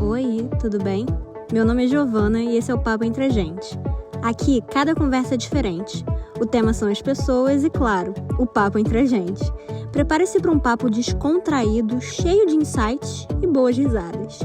Oi, tudo bem? Meu nome é Giovana e esse é o Papo Entre a Gente. Aqui, cada conversa é diferente. O tema são as pessoas e, claro, o papo entre a gente. Prepare-se para um papo descontraído, cheio de insights e boas risadas.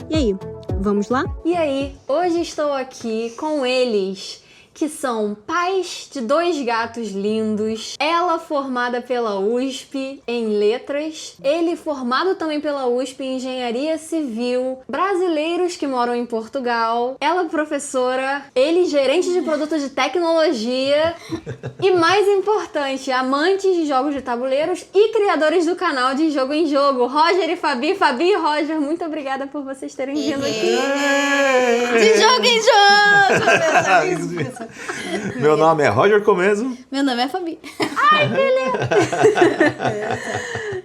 E aí, vamos lá? E aí, hoje estou aqui com eles, que são pais de 2 gatos lindos, ela formada pela USP em Letras, ele formado também pela USP em Engenharia Civil, brasileiros que moram em Portugal, ela professora, ele gerente de produtos de tecnologia e, mais importante, amantes de jogos de tabuleiros e criadores do canal de Jogo em Jogo, Roger e Fabi. Fabi e Roger, muito obrigada por vocês terem vindo aqui. De Jogo em Jogo! Meu nome é Roger Comeso. Meu nome é Fabi. Ai, beleza!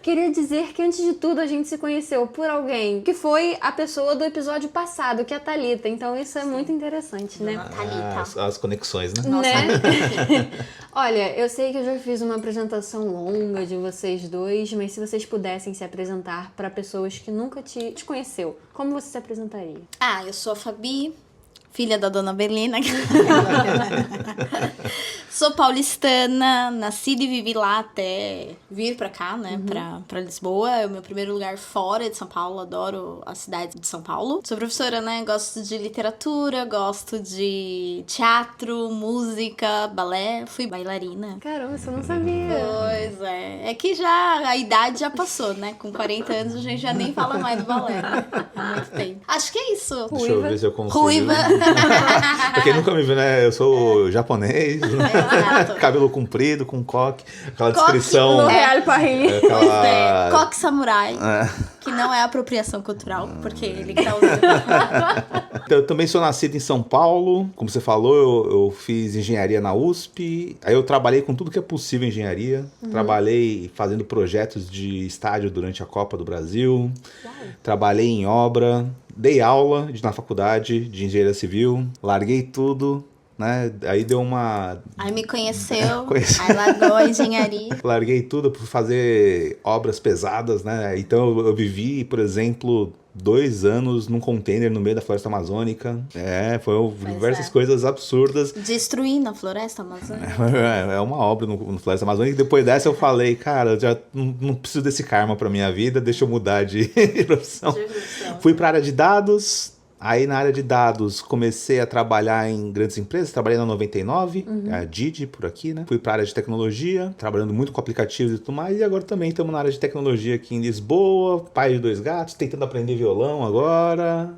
Queria dizer que, antes de tudo, a gente se conheceu por alguém que foi a pessoa do episódio passado, que é a Thalita. Então isso é muito interessante, né? Thalita. As conexões, né? Né? Olha, eu sei que eu já fiz uma apresentação longa de vocês dois, mas se vocês pudessem se apresentar para pessoas que nunca te conheceu, como você se apresentaria? Eu sou a Fabi, filha da dona Belina. Sou paulistana, nascida e vivi lá até vir pra cá, né? Pra Lisboa. É o meu primeiro lugar fora de São Paulo. Adoro a cidade de São Paulo. Sou professora, né? Gosto de literatura, gosto de teatro, música, balé. Fui bailarina. Caramba, você não sabia. Pois é. É que já a idade já passou, né? Com 40 anos a gente já nem fala mais do balé, né? Há muito tempo. Acho que é isso. Deixa eu ver se eu consigo. Ruiva. Pra quem nunca me viu, né? Eu sou japonês, Exato. cabelo comprido, com coque, aquela descrição. No Real Paris. Aquela... Coque samurai, que não é apropriação cultural, porque ele que tá usando. Eu também sou nascido em São Paulo. Como você falou, eu fiz engenharia na USP. Aí eu trabalhei com tudo que é possível em engenharia. Trabalhei fazendo projetos de estádio durante a Copa do Brasil. Trabalhei em obra. Dei aula na faculdade de engenharia civil. Larguei tudo, né? Aí deu uma... Aí me conheceu, aí largou a engenharia. Larguei tudo por fazer obras pesadas, né? Então eu vivi, por exemplo, 2 anos num container no meio da floresta amazônica. Foram diversas coisas absurdas. Destruindo a floresta amazônica. É uma obra no floresta amazônica. E depois dessa eu falei, cara, eu já não preciso desse karma pra minha vida, deixa eu mudar de profissão. Fui pra área de dados. Aí na área de dados comecei a trabalhar em grandes empresas, trabalhei na 99, a Didi por aqui, né? Fui para a área de tecnologia, trabalhando muito com aplicativos e tudo mais, e agora também estamos na área de tecnologia aqui em Lisboa, pai de 2 gatos, tentando aprender violão agora.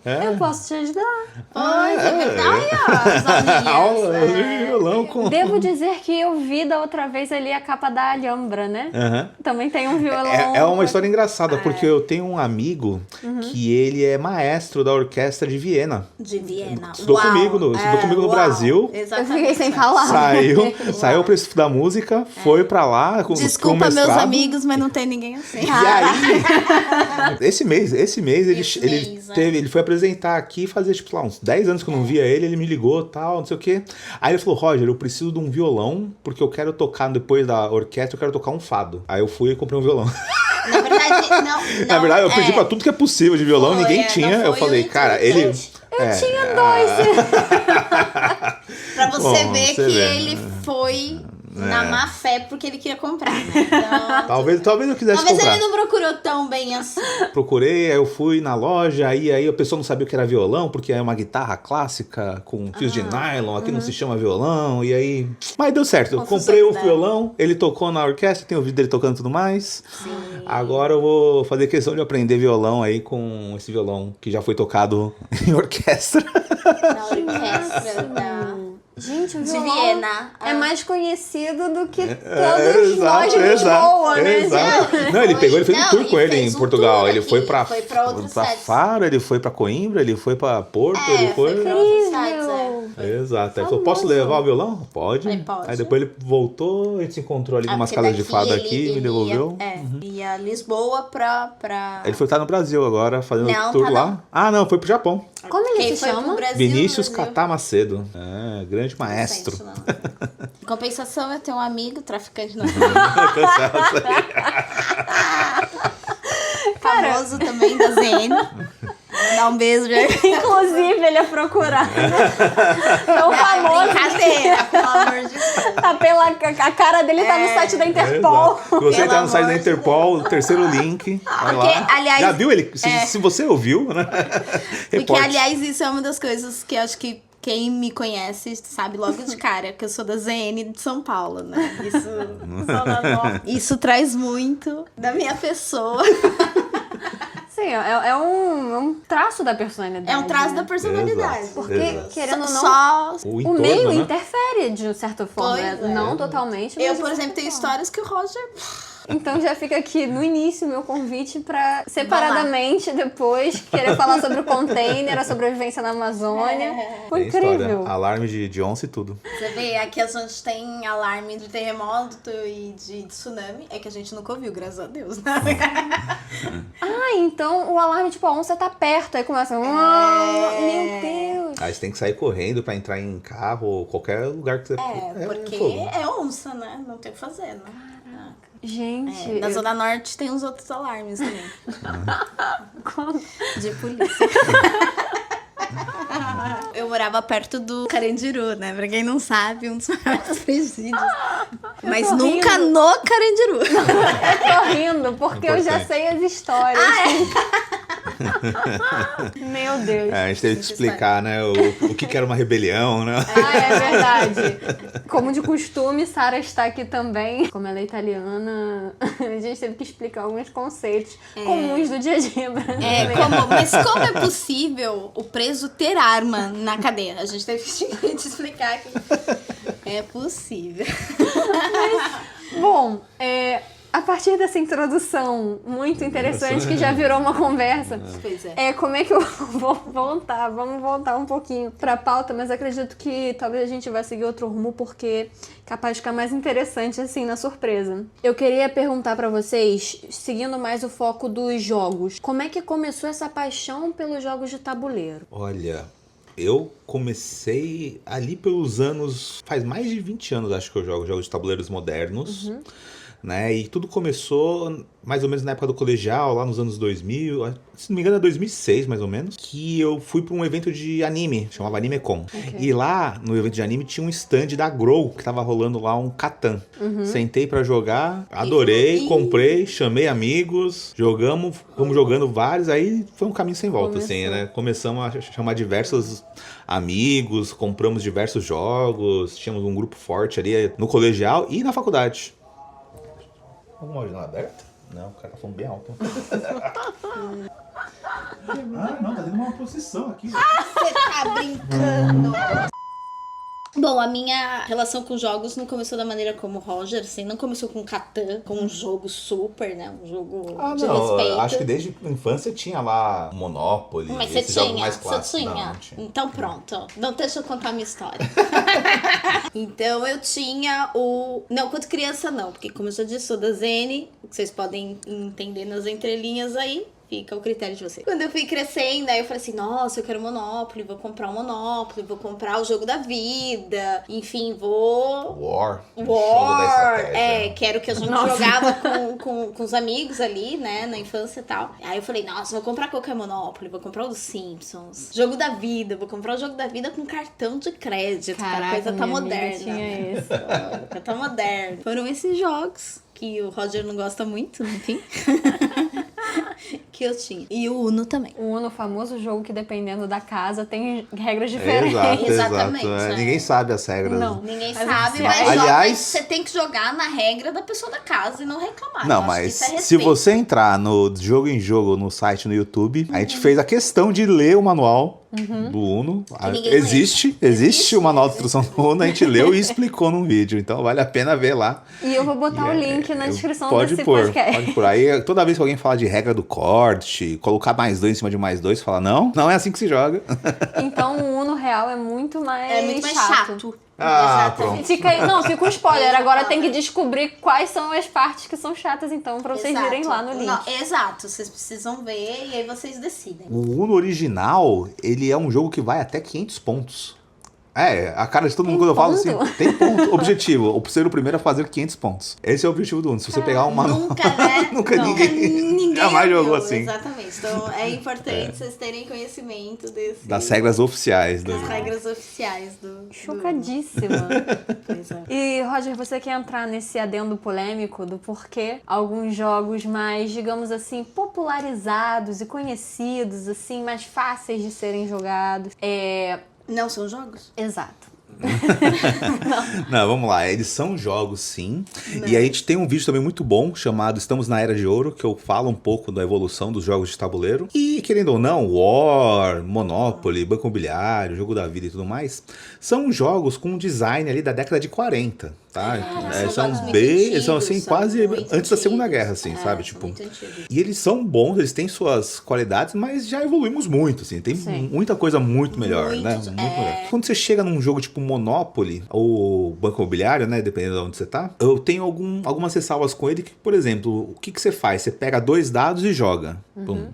Eu posso te ajudar. Pois é verdade, as Aula de aulinhas. violão com... Devo dizer que eu vi da outra vez ali a capa da Alhambra, né? Também tem um violão. É uma história engraçada, porque eu tenho um amigo que ele é maestro da orquestra de Viena. De Viena. Estudou comigo no Brasil. Exatamente. Eu fiquei sem falar. Saiu para estudar música, foi pra lá com Desculpa mestrado. meus amigos, mas não tem ninguém assim. E aí, esse mês ele foi apresentar aqui, fazia tipo lá uns 10 anos que eu não via ele me ligou, tal, não sei o quê. Aí ele falou, Roger, eu preciso de um violão, porque eu quero tocar, depois da orquestra, eu quero tocar um fado. Aí eu fui e comprei um violão. Na verdade, não. Na verdade, eu pedi pra tudo que é possível de violão, ninguém tinha. Eu falei, cara, ele... Eu tinha 2. Pra você Bom, ver você que vê. ele foi na má fé porque ele queria comprar, né? Então, Talvez eu quisesse talvez comprar. ele não procurou tão bem assim. Procurei, aí eu fui na loja, aí a pessoa não sabia o que era violão, porque é uma guitarra clássica com fios de nylon, aqui não se chama violão, e aí... Mas deu certo, eu comprei o violão, ele tocou na orquestra, tem o vídeo dele tocando e tudo mais. Sim. Agora eu vou fazer questão de aprender violão aí com esse violão que já foi tocado em orquestra. Na orquestra da... Gente, o de violão Viena. é mais conhecido do que todos nós de exato, Lisboa, né? exato. Não, ele fez um tour com ele em Portugal. tour Ele foi aqui, pra foi pra outros sites. Faro, ele foi pra Coimbra, ele foi pra Porto, ele foi pra outros sites, Exato. Ele falou, posso levar o violão? Pode. Falei, pode. Aí depois ele voltou, a gente se encontrou ali em umas porque casas de daqui fado ele- aqui, ele me devolveu. Ia Lisboa pra... Ele foi estar no Brasil agora, fazendo Não, tour tá lá. não. Ah, não, foi pro Japão. Como ele Quem se foi pro chama? Brasil, Vinícius Brasil. Catá Macedo. Grande Não maestro. sente, não. Em compensação, eu tenho um amigo, traficante na famoso também da ZN. Dá um beijo, gente. Inclusive, ele é procurado. Tão famoso. Brincadeira, pelo amor de Deus. Tá a cara dele tá no site da Interpol. Exato. Se você Pelo tá no site amor da de Interpol, o terceiro link, vai Porque, lá. aliás, Já viu ele? Se você ouviu, né? Porque, Reporte. aliás, isso é uma das coisas que eu acho que quem me conhece sabe logo de cara, que eu sou da ZN de São Paulo, né? Isso traz muito da minha pessoa. Sim, é um traço da personalidade. É um traço né? da personalidade. Exato. Porque, Exato. querendo ou não, Só... O o entorno, meio né? interfere de certa forma. Pois é. Não totalmente, mas Eu, de por certa exemplo, tenho forma. histórias que o Roger... Então já fica aqui no início meu convite pra separadamente depois querer falar sobre o container, a sobrevivência na Amazônia. Foi Tem incrível. história. Alarme de onça e tudo. Você vê, aqui a gente tem alarme de terremoto e de tsunami. É que a gente nunca ouviu, graças a Deus, né? Ah, então o alarme tipo a onça tá perto, aí começa. Meu Deus. Aí você tem que sair correndo pra entrar em carro ou qualquer lugar que você... Porque fogo. é onça, né? Não tem o que fazer, né? Gente, Na eu- Zona Norte tem uns outros alarmes também. Quando- De polícia. Eu morava perto do Carandiru, né? Pra quem não sabe, um dos maiores presídios. Mas tô nunca rindo. no Carandiru. eu tô rindo porque eu já Importante. sei as histórias. Meu Deus. É, a gente teve que explicar, né, o que era uma rebelião, né? Ah, é verdade. Como de costume, Sara está aqui também. Como ela é italiana, a gente teve que explicar alguns conceitos comuns do dia a dia brasileiro. Mas como é possível o preso ter arma na cadeia? A gente teve que te explicar que é possível. Bom, a partir dessa introdução muito interessante, que já virou uma conversa, Pois é. como é que eu vou voltar? Vamos voltar um pouquinho pra pauta, mas acredito que talvez a gente vai seguir outro rumo, porque é capaz de ficar mais interessante assim na surpresa. Eu queria perguntar pra vocês, seguindo mais o foco dos jogos, como é que começou essa paixão pelos jogos de tabuleiro? Olha, eu comecei ali pelos anos... Faz mais de 20 anos, acho que eu jogo jogos de tabuleiros modernos. Né? E tudo começou mais ou menos na época do colegial, lá nos anos 2000, se não me engano é 2006 mais ou menos, que eu fui para um evento de anime, chamava AnimeCon. E lá no evento de anime tinha um stand da Grow, que tava rolando lá um Catan. Sentei para jogar, adorei, comprei, chamei amigos, fomos jogando vários, aí foi um caminho sem volta, assim, né? Começamos a chamar diversos amigos, compramos diversos jogos, tínhamos um grupo forte ali no colegial e na faculdade. Alguma janela aberta? Não, o cara tá falando bem alto. Não, tá dando uma procissão aqui. Você tá brincando? Bom, a minha relação com jogos não começou da maneira como o Roger, assim, não começou com Catan, com um jogo super, né? Um jogo de respeito. Acho que desde a infância tinha lá Monopoly, Mas você esses jogos tinha, mais você clássicos. tinha. Não tinha. Então pronto, não deixa eu contar a minha história. Então eu tinha o... Não, quando criança não, porque como eu já disse, sou da Zene, que vocês podem entender nas entrelinhas aí. Fica o critério de vocês. Quando eu fui crescendo, aí eu falei assim, nossa, eu quero Monopoly, vou comprar um Monopoly, vou comprar o jogo da vida, enfim, vou... War. Jogo da estratégia. que era o que a gente jogava com os amigos ali, né, na infância e tal. Aí eu falei, nossa, vou comprar qualquer Monopoly, vou comprar o dos Simpsons, jogo da vida, vou comprar o jogo da vida com cartão de crédito, Caraca, a coisa tá minha amiga moderna. tinha esse. Tá moderno. Foram esses jogos que o Roger não gosta muito, enfim. Que eu tinha. E o Uno também. O Uno, famoso jogo que dependendo da casa tem regras diferentes. Exato, Exatamente, exato. é. Ninguém sabe as regras. Não. Ninguém Mas sabe, assim, mas aliás- você tem que jogar na regra da pessoa da casa e não reclamar. Não, Eu acho que mas isso é se respeito. você entrar no Jogo em Jogo no site no YouTube, a gente fez a questão de ler o manual do Uno. ninguém Existe o manual de instrução do Uno, a gente leu e explicou num vídeo. Então vale a pena ver lá. E eu vou botar o link na descrição desse pôr, podcast. Pode pôr. Aí toda vez que alguém fala de regra do corte, colocar mais 2 em cima de mais 2, fala, não é assim que se joga. Então o Uno real é muito mais É muito mais chato. Ah, Exatamente. Fica aí, não, fica um spoiler. Agora tem que descobrir quais são as partes que são chatas, então, pra vocês Exato. irem lá no link. Não, exato, vocês precisam ver e aí vocês decidem. O Uno original, ele é um jogo que vai até 500 pontos. A cara de todo mundo Tem quando eu falo ponto? assim, tem ponto, objetivo. Ser o primeiro a fazer 500 pontos. Esse é o objetivo do Uno. Se você pegar uma... Nunca, né? Nunca ninguém jamais ouviu, jogou assim. Exatamente. Então é importante vocês terem conhecimento Das regras oficiais. das regras oficiais do... Chocadíssima. Pois é. E, Roger, você quer entrar nesse adendo polêmico do porquê alguns jogos mais, digamos assim, popularizados e conhecidos, assim, mais fáceis de serem jogados? Não são jogos? Exato. Não, vamos lá. Eles são jogos, sim. E a gente tem um vídeo também muito bom chamado Estamos na Era de Ouro, que eu falo um pouco da evolução dos jogos de tabuleiro. E, querendo ou não, War, Monopoly, Banco Imobiliário, Jogo da Vida e tudo mais, são jogos com um design ali da década de 40, tá? São jogos muito bem... antigos, São, assim, são quase muito antes da Segunda antigos. Guerra, assim, sabe? São Tipo... muito antigos. E eles são bons, eles têm suas qualidades, mas já evoluímos muito, assim. Tem Sim. muita coisa muito melhor, Muito, né? Muito melhor. Quando você chega num jogo tipo Monopoly ou Banco Imobiliário, né? Dependendo de onde você tá, eu tenho algumas ressalvas com ele que, por exemplo, o que você faz? Você pega 2 dados e joga. Pum.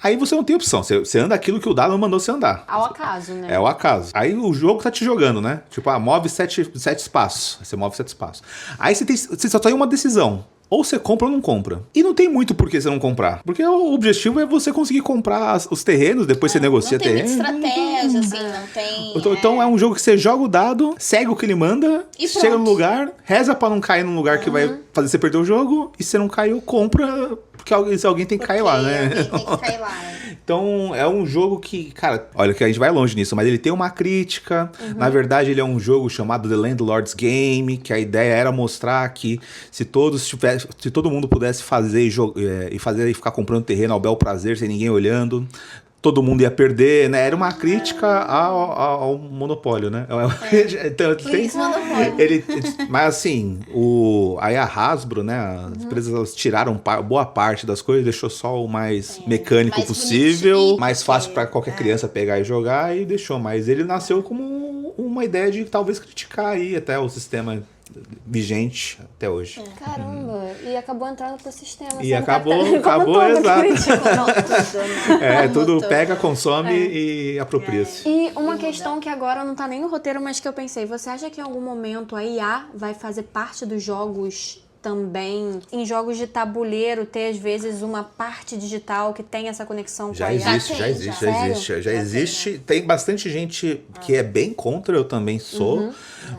Aí você não tem opção, você anda aquilo que o dado mandou você andar. Ao acaso, né? É o acaso. Aí o jogo tá te jogando, né? Tipo, move 7 espaços. Você move 7 espaços. Aí você só tem uma decisão. Ou você compra ou não compra. E não tem muito por que você não comprar. Porque o objetivo é você conseguir comprar os terrenos, depois você negocia Não tem muita terreno. estratégia, assim, não tem... Então é um jogo que você joga o dado, segue o que ele manda, E chega pronto. no lugar, reza pra não cair num lugar que vai fazer você perder o jogo, e se não caiu, compra, porque alguém tem que cair lá, né? Alguém tem que cair lá, né? Então, é um jogo que, cara, olha que a gente vai longe nisso, mas ele tem uma crítica. Na verdade, ele é um jogo chamado The Landlord's Game, que a ideia era mostrar que se todo mundo pudesse fazer e ficar comprando terreno ao bel prazer, sem ninguém olhando, todo mundo ia perder, né? Era uma crítica ao monopólio, né? Então, Por isso, monopólio. mas assim, aí a Hasbro, né? As empresas elas tiraram boa parte das coisas, deixou só o mais mecânico mais possível, bonitinho, mais fácil para qualquer criança pegar e jogar, e deixou. Mas ele nasceu como uma ideia de talvez criticar aí até o sistema vigente até hoje. Caramba, e acabou entrando pro sistema. E sendo acabou, capitalismo como todo, exato. Pronto, né? Tudo Como pega, todo. consome e apropria-se. E uma questão que agora não tá nem no roteiro, mas que eu pensei, você acha que em algum momento a IA vai fazer parte dos jogos também? Em jogos de tabuleiro, ter às vezes uma parte digital que tem essa conexão com a IA? Já existe. Tem bastante gente que é bem contra, eu também sou.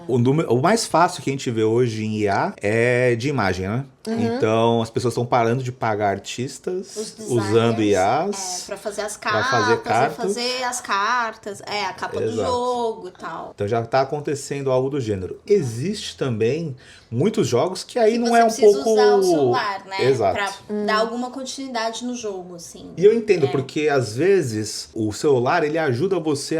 O mais fácil que a gente vê hoje em IA é de imagem, né? Então, as pessoas estão parando de pagar artistas Os designers, usando IAs. pra fazer as pra capas, fazer cartas. fazer as cartas, a capa do Exato. jogo e tal. Então já está acontecendo algo do gênero. Existe também muitos jogos que aí Que não você é um precisa pouco... usar o celular, né? Exato. Pra dar alguma continuidade no jogo, assim. E eu entendo, porque às vezes o celular ele ajuda você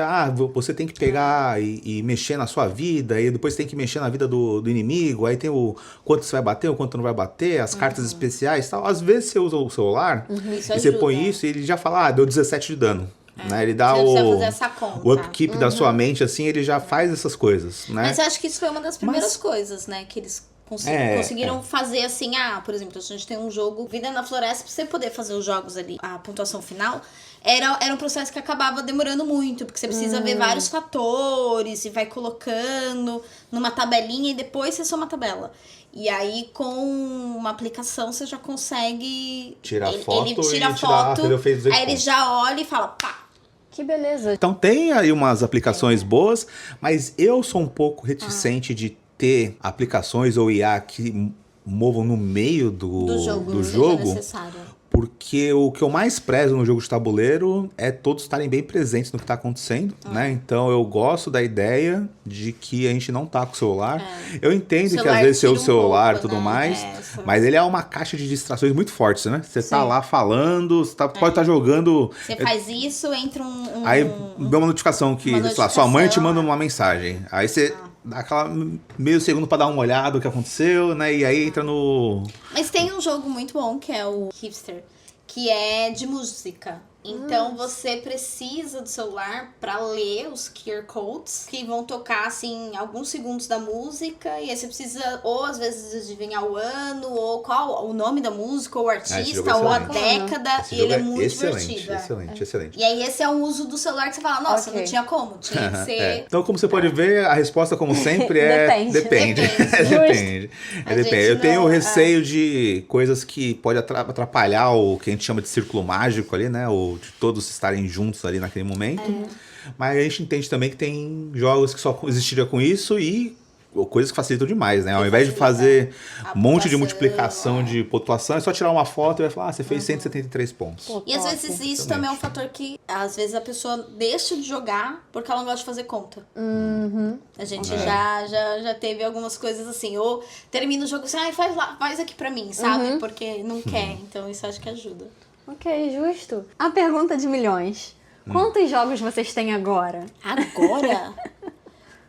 você tem que pegar e mexer na sua vida, e depois tem que mexer na vida do inimigo, aí tem o quanto você vai bater, o quanto não vai bater, as cartas especiais e tal. Às vezes você usa o celular Isso e você ajuda. põe isso e ele já fala, deu 17 de dano. Né? Ele dá Você precisa fazer essa conta. o upkeep da sua mente, assim, ele já faz essas coisas, né? Mas eu acho que isso foi uma das primeiras coisas, né? Que eles conseguiram fazer assim, por exemplo, a gente tem um jogo Vida na Floresta, pra você poder fazer os jogos ali, a pontuação final, era um processo que acabava demorando muito, porque você precisa ver vários fatores e vai colocando numa tabelinha e depois você soma a tabela. E aí, com uma aplicação, você já consegue... Ele tira foto, aí ele já olha e fala, pá. Que beleza. Então tem aí umas aplicações boas, mas eu sou um pouco reticente de ter aplicações ou IA que movam no meio do jogo, necessário. porque o que eu mais prezo no jogo de tabuleiro é todos estarem bem presentes no que está acontecendo, né? Então eu gosto da ideia de que a gente não tá com o celular. Eu entendo que às vezes você usa o celular e tudo mais, mas ele é uma caixa de distrações muito forte, né? Você tá lá falando, você pode estar jogando... Você faz isso, entra Aí dá uma notificação que, sei lá, sua mãe te manda uma mensagem. Aí você dá aquela meio segundo pra dar uma olhada no que aconteceu, né? E aí entra no... Mas tem um jogo muito bom, que é o Hipster, que é de música. Então você precisa do celular pra ler os QR codes que vão tocar assim alguns segundos da música, e aí você precisa ou às vezes adivinhar o ano, ou qual o nome da música, ou o artista, ou a década, Esse e ele é jogo muito excelente, divertido. excelente. E aí esse é um uso do celular que você fala, nossa, Ok. não tinha como, tinha que ser... Então, como você pode ver, a resposta, como sempre, é Depende. Depende. A Depende. gente Eu tenho não- receio de coisas que pode atrapalhar o que a gente chama de círculo mágico ali, né? Ou de todos estarem juntos ali naquele momento. Mas a gente entende também que tem jogos que só existiriam com isso e coisas que facilitam demais, né? Ao invés de fazer A um monte de pontuação, multiplicação, de pontuação, é só tirar uma foto e vai falar, você fez 173 pontos. Pô, E às top. vezes isso também é um fator que, às vezes, a pessoa deixa de jogar porque ela não gosta de fazer conta. A gente já teve algumas coisas assim, ou termina o jogo assim, ai, faz aqui pra mim, sabe? Porque não quer, então isso acho que ajuda. Ok, justo. A pergunta de milhões. Quantos jogos vocês têm agora? Agora?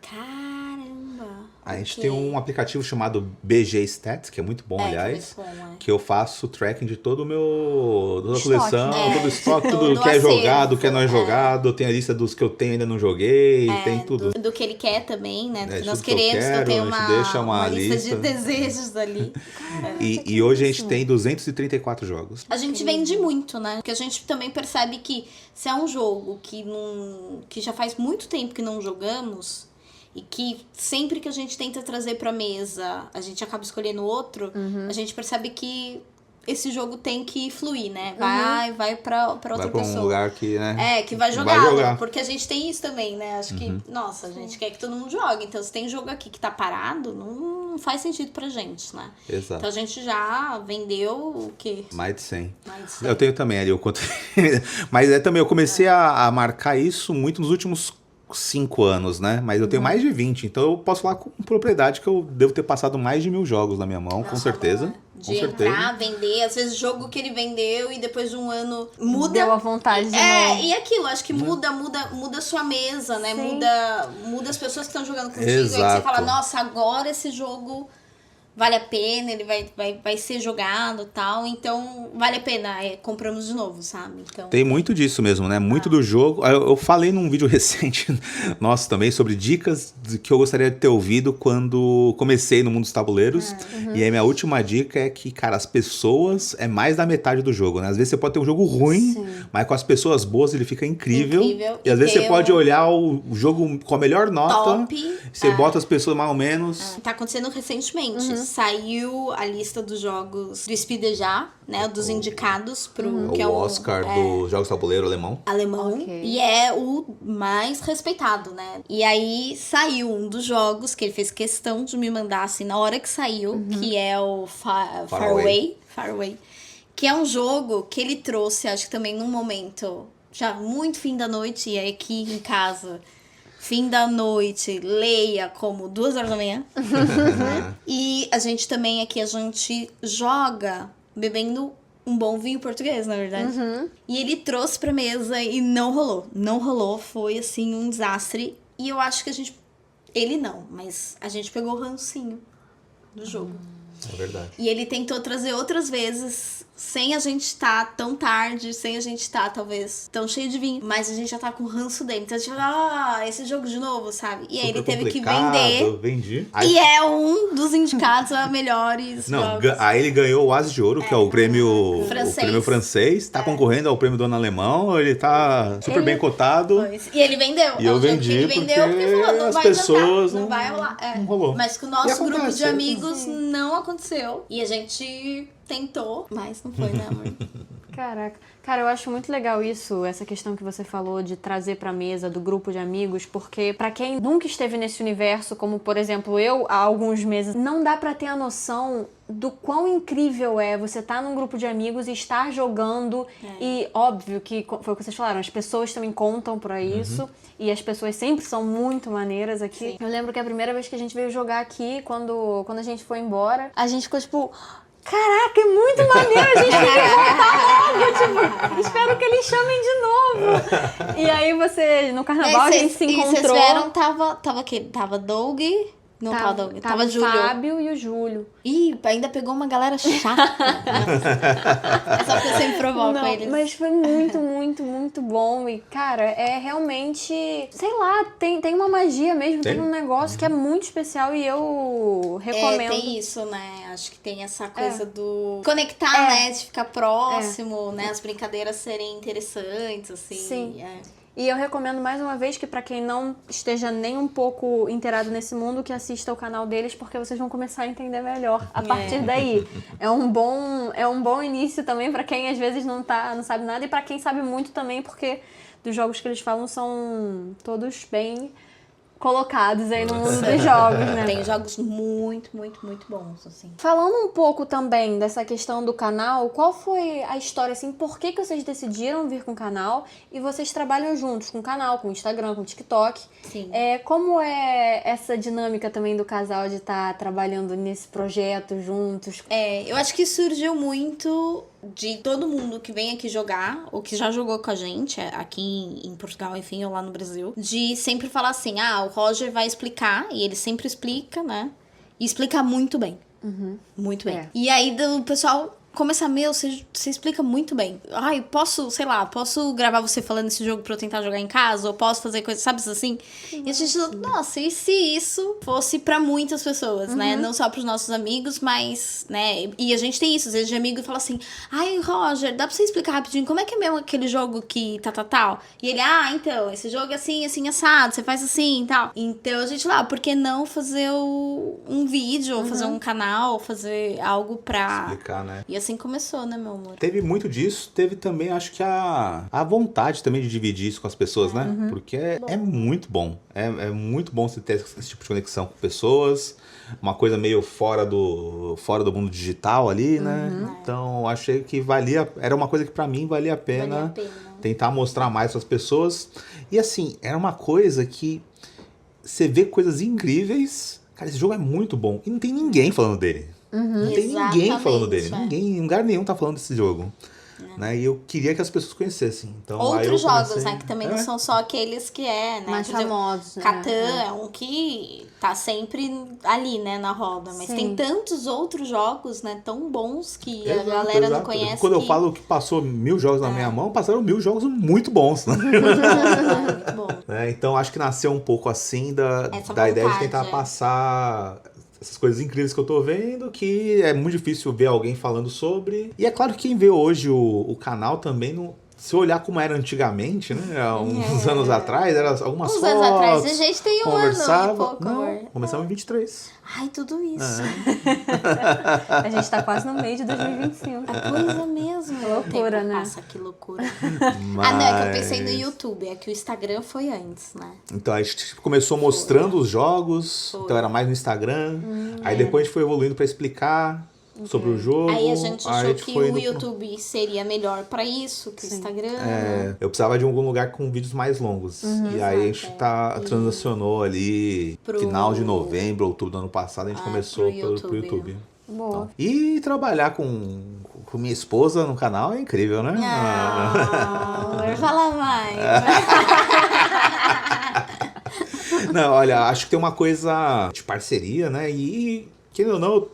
Caramba! A gente Ok. tem um aplicativo chamado BG Stats, que é muito bom, aliás. que é muito bom, Que eu faço tracking de todo o meu. Toda a Estoque. coleção, todo o estoque, Todo tudo o que é acervo, jogado, que não é jogado. Tem a lista dos que eu tenho e ainda não joguei, tem tudo. Do que ele quer também, né? Do que de nós tudo que eu queremos, então quero, tem a gente deixa uma lista de lista. desejos ali. E hoje a gente tem 234 jogos. A gente vende muito, né? Porque a gente também percebe que se é um jogo que já faz muito tempo que não jogamos, e que sempre que a gente tenta trazer pra mesa, a gente acaba escolhendo outro, a gente percebe que esse jogo tem que fluir, né? Vai pra outra Vai pra pessoa. um lugar que, né? Que vai jogar. Porque a gente tem isso também, né? Acho que, nossa, a gente quer que todo mundo jogue. Então, se tem jogo aqui que tá parado, não faz sentido pra gente, né? Exato. Então, a gente já vendeu o quê? Mais de 100. Mais de 100. Eu tenho também ali o quanto. Mas também eu comecei a marcar isso muito nos últimos 5 anos, né? Mas eu tenho mais de 20, então eu posso falar com propriedade que eu devo ter passado mais de 1000 jogos na minha mão, com certeza. De entrar, vender, às vezes jogo que ele vendeu e depois de um ano muda. Deu a vontade de novo. E aquilo, acho que muda a sua mesa, né? Sim. Muda as pessoas que estão jogando contigo. Aí você Exato. fala, nossa, agora esse jogo vale a pena, ele vai ser jogado e tal, então vale a pena, compramos de novo, sabe? Então, Tem muito disso mesmo, né? Muito do jogo. Eu falei num vídeo recente nosso também sobre dicas que eu gostaria de ter ouvido quando comecei no mundo dos tabuleiros. E aí minha última dica é que, cara, as pessoas é mais da metade do jogo, né? Às vezes você pode ter um jogo ruim, mas com as pessoas boas ele fica incrível. E às vezes você pode olhar o jogo com a melhor nota, top. você bota as pessoas mais ou menos. Tá acontecendo recentemente. Saiu a lista dos jogos do Speed Já, né? Dos indicados pro que é O Oscar dos Jogos Tabuleiro alemão. alemão. Ok. E é o mais respeitado, né? E aí saiu um dos jogos que ele fez questão de me mandar assim na hora que saiu, que é o Faraway. Que é um jogo que ele trouxe, acho que também num momento já muito fim da noite, e aí aqui em casa, fim da noite, leia como 2 horas da manhã. E a gente também aqui, a gente joga bebendo um bom vinho português, na verdade. E ele trouxe pra mesa e não rolou. Não rolou, foi assim um desastre. E eu acho que ele não, mas a gente pegou o rancinho do jogo. É verdade. E ele tentou trazer outras vezes, sem a gente estar tão tarde, sem a gente estar, talvez, tão cheio de vinho. Mas a gente já tá com o ranço dele. Então a gente fala, esse jogo de novo, sabe? E aí ele teve que vender. Vendi. E é um dos indicados a melhores Não, jogos. aí ele ganhou o As de Ouro, que é o prêmio Francês. o prêmio francês. Tá concorrendo ao prêmio do ano alemão. Ele tá super bem cotado. Pois. E ele vendeu. E É eu um jogo vendi que ele vendeu porque falou, não as vai pessoas adiantar, não vai rolar. não rolou. Mas que o E nosso acontece, grupo de é. amigos não aconteceu. E a gente tentou, mas não foi, né, amor? Caraca. Cara, eu acho muito legal isso, essa questão que você falou de trazer pra mesa do grupo de amigos, porque pra quem nunca esteve nesse universo, como por exemplo eu, há alguns meses, não dá pra ter a noção do quão incrível é você estar num grupo de amigos e estar jogando. E óbvio que, foi o que vocês falaram, as pessoas também contam pra isso. E as pessoas sempre são muito maneiras aqui. Sim. Eu lembro que a primeira vez que a gente veio jogar aqui, quando a gente foi embora, a gente ficou tipo... Caraca, é muito maneiro, a gente tem que voltar logo, tipo, espero que eles chamem de novo. E aí você, no carnaval, a gente se encontrou. E vocês vieram, tava Doug, Não Tava tava o Júlio. Fábio e o Júlio. Ih, ainda pegou uma galera chata. É só porque eu sempre provoco Não, eles. mas foi muito, muito, muito bom. E, cara, é realmente... Sei lá, tem uma magia mesmo. Tem um negócio que é muito especial e eu recomendo. Tem isso, né? Acho que tem essa coisa do... Conectar, né? De ficar próximo, né? As brincadeiras serem interessantes, assim. Sim. E eu recomendo mais uma vez que pra quem não esteja nem um pouco inteirado nesse mundo, que assista o canal deles, porque vocês vão começar a entender melhor a partir daí. É um bom início também pra quem às vezes não sabe nada e pra quem sabe muito também, porque dos jogos que eles falam são todos bem colocados aí no mundo dos jogos, né? Tem jogos muito, muito, muito bons, assim. Falando um pouco também dessa questão do canal, qual foi a história, assim, por que vocês decidiram vir com o canal e vocês trabalham juntos com o canal, com o Instagram, com o TikTok? Sim. Como é essa dinâmica também do casal de estar trabalhando nesse projeto juntos? Eu acho que surgiu muito de todo mundo que vem aqui jogar, ou que já jogou com a gente, aqui em Portugal, enfim, ou lá no Brasil, de sempre falar assim, o Roger vai explicar, e ele sempre explica, né? E explica muito bem. Muito bem. E aí o pessoal começa, você explica muito bem. Posso gravar você falando esse jogo pra eu tentar jogar em casa? Ou posso fazer coisas, sabe assim? E a gente, nossa, e se isso fosse pra muitas pessoas, né? Não só pros nossos amigos, mas, né? E a gente tem isso, às vezes de amigo fala assim, Roger, dá pra você explicar rapidinho como é que é mesmo aquele jogo que tal? E ele, então, esse jogo é assim, assim, assado, você faz assim e tal. Então a gente por que não fazer um vídeo, ou fazer um canal, fazer algo pra... explicar, né? E assim começou, né, meu amor? Teve muito disso, teve também, acho que a vontade também de dividir isso com as pessoas, né? Porque é muito bom. É muito bom você ter esse tipo de conexão com pessoas, uma coisa meio fora do mundo digital ali, né? Então, achei que era uma coisa que pra mim valia a pena tentar mostrar mais para as pessoas. E assim, era uma coisa que você vê coisas incríveis. Cara, esse jogo é muito bom. E não tem ninguém falando dele. Não tem ninguém falando dele. Ninguém, em lugar nenhum tá falando desse jogo. Né? E eu queria que as pessoas conhecessem. Então, outros jogos, né? Que também não são só aqueles que né? Mais famosos. Catan é um que tá sempre ali, né? Na roda. Mas tem tantos outros jogos, né? Tão bons que a galera não conhece. Quando eu falo que passou 1000 jogos na minha mão, passaram 1000 jogos muito bons. Né? Muito bom. Então, acho que nasceu um pouco assim da ideia de tentar passar... essas coisas incríveis que eu tô vendo, que é muito difícil ver alguém falando sobre. E é claro que quem vê hoje o canal também, se olhar como era antigamente, né? Há uns anos atrás, era algumas fotos. Uns anos atrás, a gente tem um ano e pouco, amor. Começamos em 23. Ai, tudo isso. A gente tá quase no meio de 2025. A coisa mesmo. Que loucura, né? Nossa, que loucura. Não, é que eu pensei no YouTube. É que o Instagram foi antes, né? Então, a gente começou mostrando os jogos. Então, era mais no Instagram. Aí, depois a gente foi evoluindo pra explicar sobre o jogo. Aí a gente achou que o YouTube seria melhor pra isso, que o Instagram. Eu precisava de algum lugar com vídeos mais longos. E aí a gente transacionou ali final de novembro, outubro do ano passado, a gente começou pro YouTube. Boa. E trabalhar com minha esposa no canal é incrível, né? Fala mais. Não, olha, acho que tem uma coisa de parceria, né? E, querendo ou não,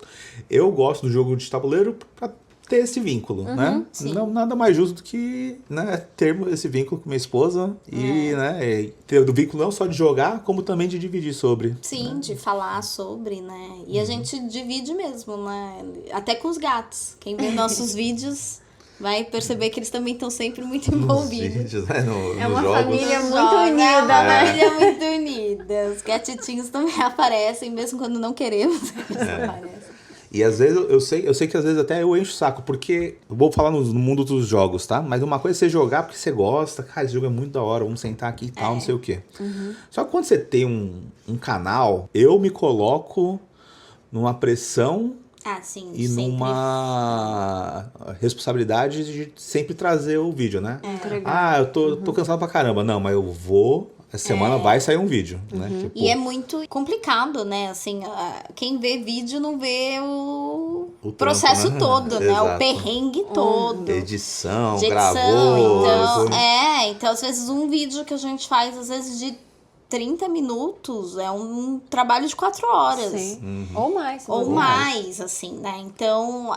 eu gosto do jogo de tabuleiro pra ter esse vínculo, né? Não, nada mais justo do que, né, ter esse vínculo com minha esposa e, né, ter o vínculo não só de jogar, como também de dividir sobre. Sim, de falar sobre, né? E a gente divide mesmo, né? Até com os gatos. Quem vê nossos vídeos vai perceber que eles também estão sempre muito envolvidos. Vídeos, né? É uma jogos. família muito unida, né? Família muito unida. Os gatitinhos também aparecem, mesmo quando não queremos, eles aparecem. E às vezes, eu sei que às vezes até eu encho o saco, porque, eu vou falar no mundo dos jogos, tá? Mas uma coisa é você jogar porque você gosta, cara, esse jogo é muito da hora, vamos sentar aqui e tal, não sei o quê. Só que quando você tem um canal, eu me coloco numa pressão Sim, e sempre. Numa responsabilidade de sempre trazer o vídeo, né? Eu tô cansado pra caramba. Não, mas eu vou... Essa semana vai sair um vídeo, né? Tipo... E é muito complicado, né? Assim, quem vê vídeo não vê o processo trampo, né? todo, né? Exato. O perrengue todo. Edição, De edição, gravou. então, às vezes um vídeo que a gente faz, às vezes de 30 minutos é um trabalho de 4 horas. Sim. Ou mais. se Ou bobear. mais, assim, né? Então,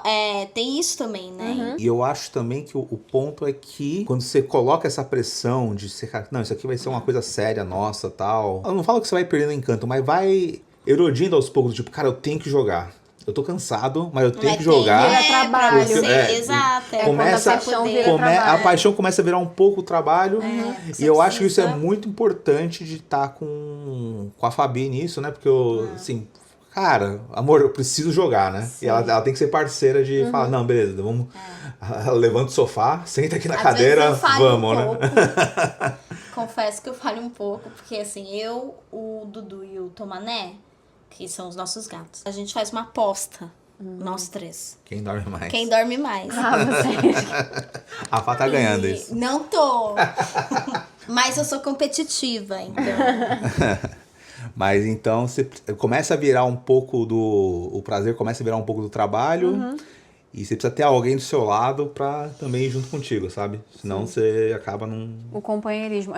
tem isso também, né? E eu acho também que o ponto é que quando você coloca essa pressão de ser, cara, não, isso aqui vai ser uma coisa séria, nossa, tal. Eu não falo que você vai perdendo encanto, mas vai erodindo aos poucos, tipo, cara, eu tenho que jogar. Eu tô cansado, mas eu tenho que jogar. Vira trabalho. Pra você, É, exato. começa- quando a paixão vira trabalho. A paixão começa a virar um pouco o trabalho. você E eu acho que isso é precisa- muito importante de estar com a Fabi nisso, né? Porque eu, assim, cara, amor, eu preciso jogar, né? E ela tem que ser parceira de falar, não, beleza, vamos. Levanta o sofá, senta aqui na Às cadeira, vezes eu falho vamos, né? pouco. Confesso que eu falho um pouco, porque assim, eu, o Dudu e o Tomané, que são os nossos gatos, a gente faz uma aposta, nós 3. Quem dorme mais? Quem dorme mais. Ah, você. A Fá tá ganhando E isso. não tô. Mas eu sou competitiva, então. Mas então você começa a virar um pouco do. O prazer começa a virar um pouco do trabalho. E você precisa ter alguém do seu lado pra também ir junto contigo, sabe? Senão você acaba num. O companheirismo,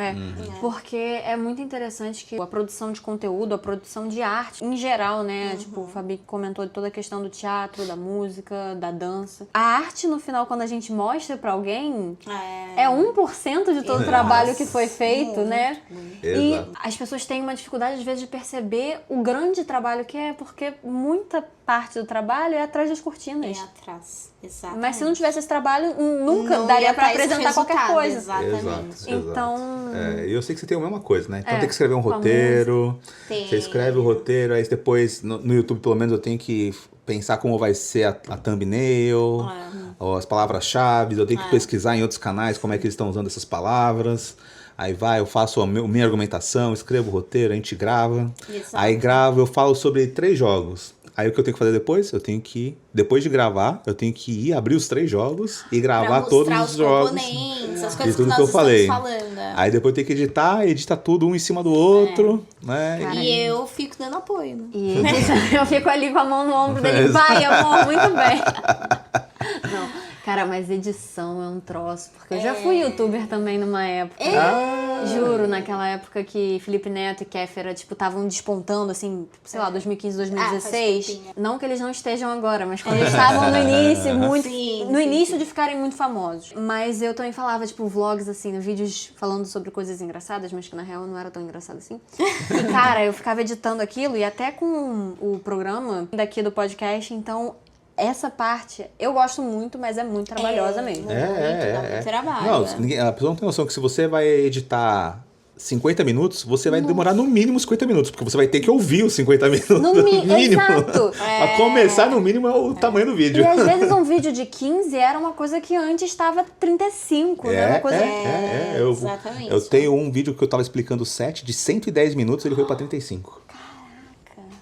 Porque é muito interessante que a produção de conteúdo, a produção de arte, em geral, né? Tipo, o Fabi comentou de toda a questão do teatro, da música, da dança. A arte, no final, quando a gente mostra pra alguém, é 1% de todo o trabalho que foi feito, né? E Exato. as pessoas têm uma dificuldade, às vezes, de perceber o grande trabalho que é, porque muita parte do trabalho é atrás das cortinas. É atrás. Exatamente. Mas se não tivesse esse trabalho, nunca Não daria ia pra dar esse apresentar qualquer resultado, coisa. Exatamente. Exato. Então. E eu sei que você tem a mesma coisa, né? Então É, tem que escrever um com a roteiro. Tem. Você escreve o roteiro, aí depois, no YouTube, pelo menos, eu tenho que pensar como vai ser a thumbnail, ou as palavras-chave, eu tenho que pesquisar em outros canais como é que eles estão usando essas palavras. Aí eu faço a minha argumentação, escrevo o roteiro, a gente grava. Exato. Aí gravo, eu falo sobre 3 jogos. Aí o que eu tenho que fazer depois? Eu tenho que, depois de gravar, eu tenho que ir abrir os 3 jogos e gravar Pra todos mostrar os jogos. componentes, as E coisas tudo que que eu nós falei. estamos falando. Aí depois eu tenho que edita tudo um em cima do outro, né? Cara, E eu fico dando apoio, né? E eu fico ali com a mão no ombro dele. Vai, amor, muito bem. Não, cara, mas edição é um troço. Porque eu já fui youtuber também numa época. Juro, naquela época que Felipe Neto e Kéfera, tipo, estavam despontando, assim, sei lá, 2015, 2016. faz tempinho. Não que eles não estejam agora, mas quando eles estavam no início, muito. Sim, no sim, início de ficarem muito famosos. Mas eu também falava, tipo, vlogs, assim, vídeos falando sobre coisas engraçadas, mas que na real não era tão engraçado assim. E, cara, eu ficava editando aquilo e até com o programa daqui do podcast, então. Essa parte eu gosto muito, mas é muito trabalhosa mesmo. Dá muito trabalho. Não, né? a pessoa não tem noção que se você vai editar 50 minutos, você vai demorar no mínimo 50 minutos, porque você vai ter que ouvir os 50 minutos. No mínimo. Exato. Pra começar, no mínimo, é o tamanho do vídeo. E às vezes um vídeo de 15 era uma coisa que antes estava 35, né? Uma coisa... Exatamente. Eu tenho um vídeo que eu tava explicando o set de 110 minutos, ele foi pra 35.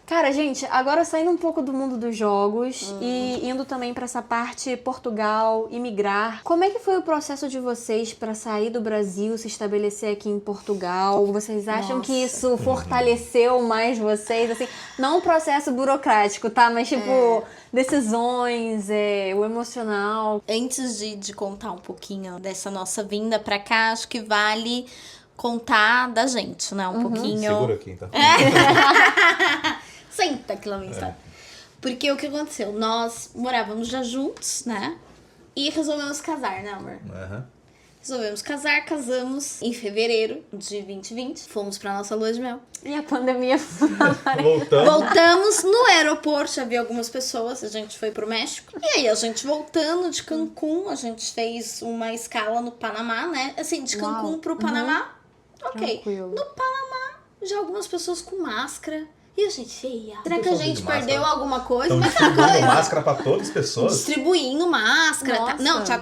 Cara, gente, agora saindo um pouco do mundo dos jogos e indo também pra essa parte Portugal, imigrar. Como é que foi o processo de vocês pra sair do Brasil, se estabelecer aqui em Portugal? Vocês acham que isso fortaleceu mais vocês? Assim, não um processo burocrático, tá? Mas tipo, decisões, o emocional. Antes de contar um pouquinho dessa nossa vinda pra cá, acho que vale contar da gente, né? Um pouquinho. Segura aqui, então. Senta aqui lá na história. Porque o que aconteceu? Nós morávamos já juntos, né? E resolvemos casar, né, amor? Aham. Resolvemos casar, casamos em fevereiro de 2020. Fomos pra nossa lua de mel. E a pandemia Voltando. Voltamos no aeroporto, havia algumas pessoas, a gente foi pro México. E aí, a gente voltando de Cancún, a gente fez uma escala no Panamá, né? Assim, de Cancún pro Panamá. Ok. Tranquilo. No Panamá, já algumas pessoas com máscara. E a gente, feia. Será que a pessoas gente de máscara? perdeu alguma coisa? Estão Mas aquela distribuindo coisa. máscara pra todas as pessoas? Distribuindo máscara. Nossa.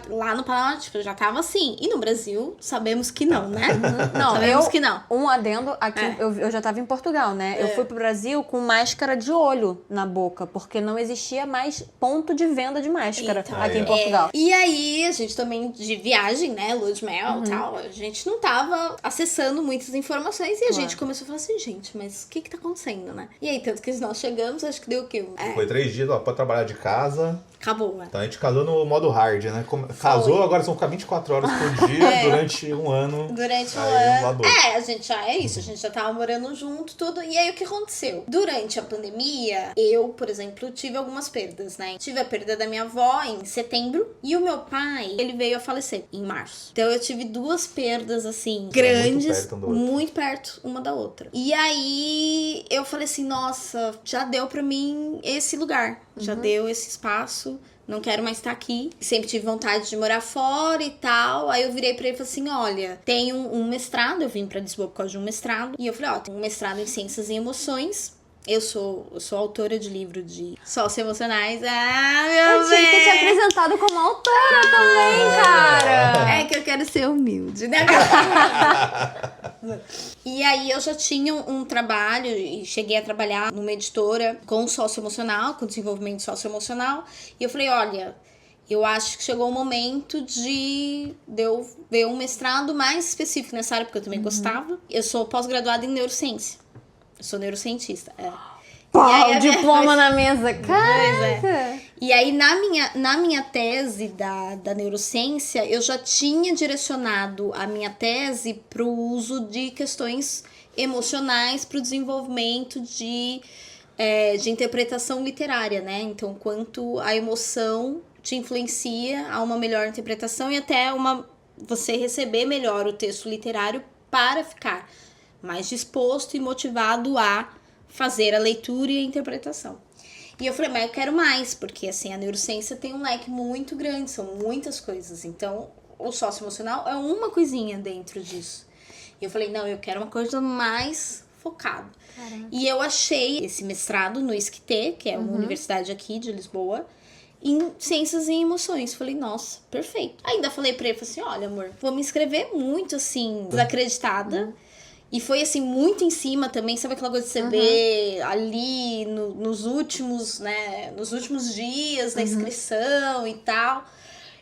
Não, lá no Panamá, tipo, já tava assim. E no Brasil, sabemos que não, né? Não, Sabemos que não. Um adendo, aqui eu já tava em Portugal, né? Eu fui pro Brasil com máscara de olho na boca, porque não existia mais ponto de venda de máscara Então, aqui em Portugal. E aí, a gente também, de viagem, né, lua de mel e tal, a gente não tava acessando muitas informações e a gente começou a falar assim, gente, mas o que tá acontecendo, né? E aí, tanto que nós chegamos, acho que deu o quê? Foi 3 dias, ó, pode trabalhar de casa. Acabou, né? Então a gente casou no modo hard, né? Casou, agora são ficar 24 horas por dia durante um ano. Durante um Aí, ano. A gente já é isso, a gente já tava morando junto, tudo. E aí o que aconteceu? Durante a pandemia, eu, por exemplo, tive algumas perdas, né? Tive a perda da minha avó em setembro e o meu pai, ele veio a falecer em março. Então eu tive duas perdas, assim, grandes, muito perto uma da outra. E aí eu falei assim, nossa, já deu pra mim esse lugar, já deu esse espaço. Não quero mais estar aqui. Sempre tive vontade de morar fora e tal. Aí eu virei pra ele e falei assim, olha, tem um mestrado. Eu vim pra Lisboa por causa de um mestrado. E eu falei, ó, tem um mestrado em Ciências e Emoções. Eu sou autora de livro de socioemocionais. Ah, meu Eu tinha que ter te apresentado como autora também, cara. É que eu quero ser humilde, né? E aí eu já tinha um trabalho e cheguei a trabalhar numa editora com socioemocional, com desenvolvimento socioemocional. E eu falei, olha, eu acho que chegou o momento de eu ver um mestrado mais específico nessa área, porque eu também gostava. Eu sou pós-graduada em neurociência. Eu sou neurocientista, Pau, diploma na mesa, caraca! É. E aí, na minha tese da neurociência, eu já tinha direcionado a minha tese para o uso de questões emocionais para o desenvolvimento de interpretação literária, né? Então, quanto a emoção te influencia a uma melhor interpretação e até você receber melhor o texto literário para ficar mais disposto e motivado a fazer a leitura e a interpretação. E eu falei, mas eu quero mais, porque assim, a neurociência tem um leque muito grande, são muitas coisas. Então, o socioemocional é uma coisinha dentro disso. E eu falei, não, eu quero uma coisa mais focada. Caramba. E eu achei esse mestrado no ISCTE, que é uma universidade aqui de Lisboa, em Ciências e Emoções. Falei, nossa, perfeito. Ainda falei pra ele, falei assim, olha, amor, vou me inscrever muito, assim, desacreditada. E foi, assim, muito em cima também, sabe aquela coisa que você vê ali nos últimos, né, nos últimos dias da inscrição e tal.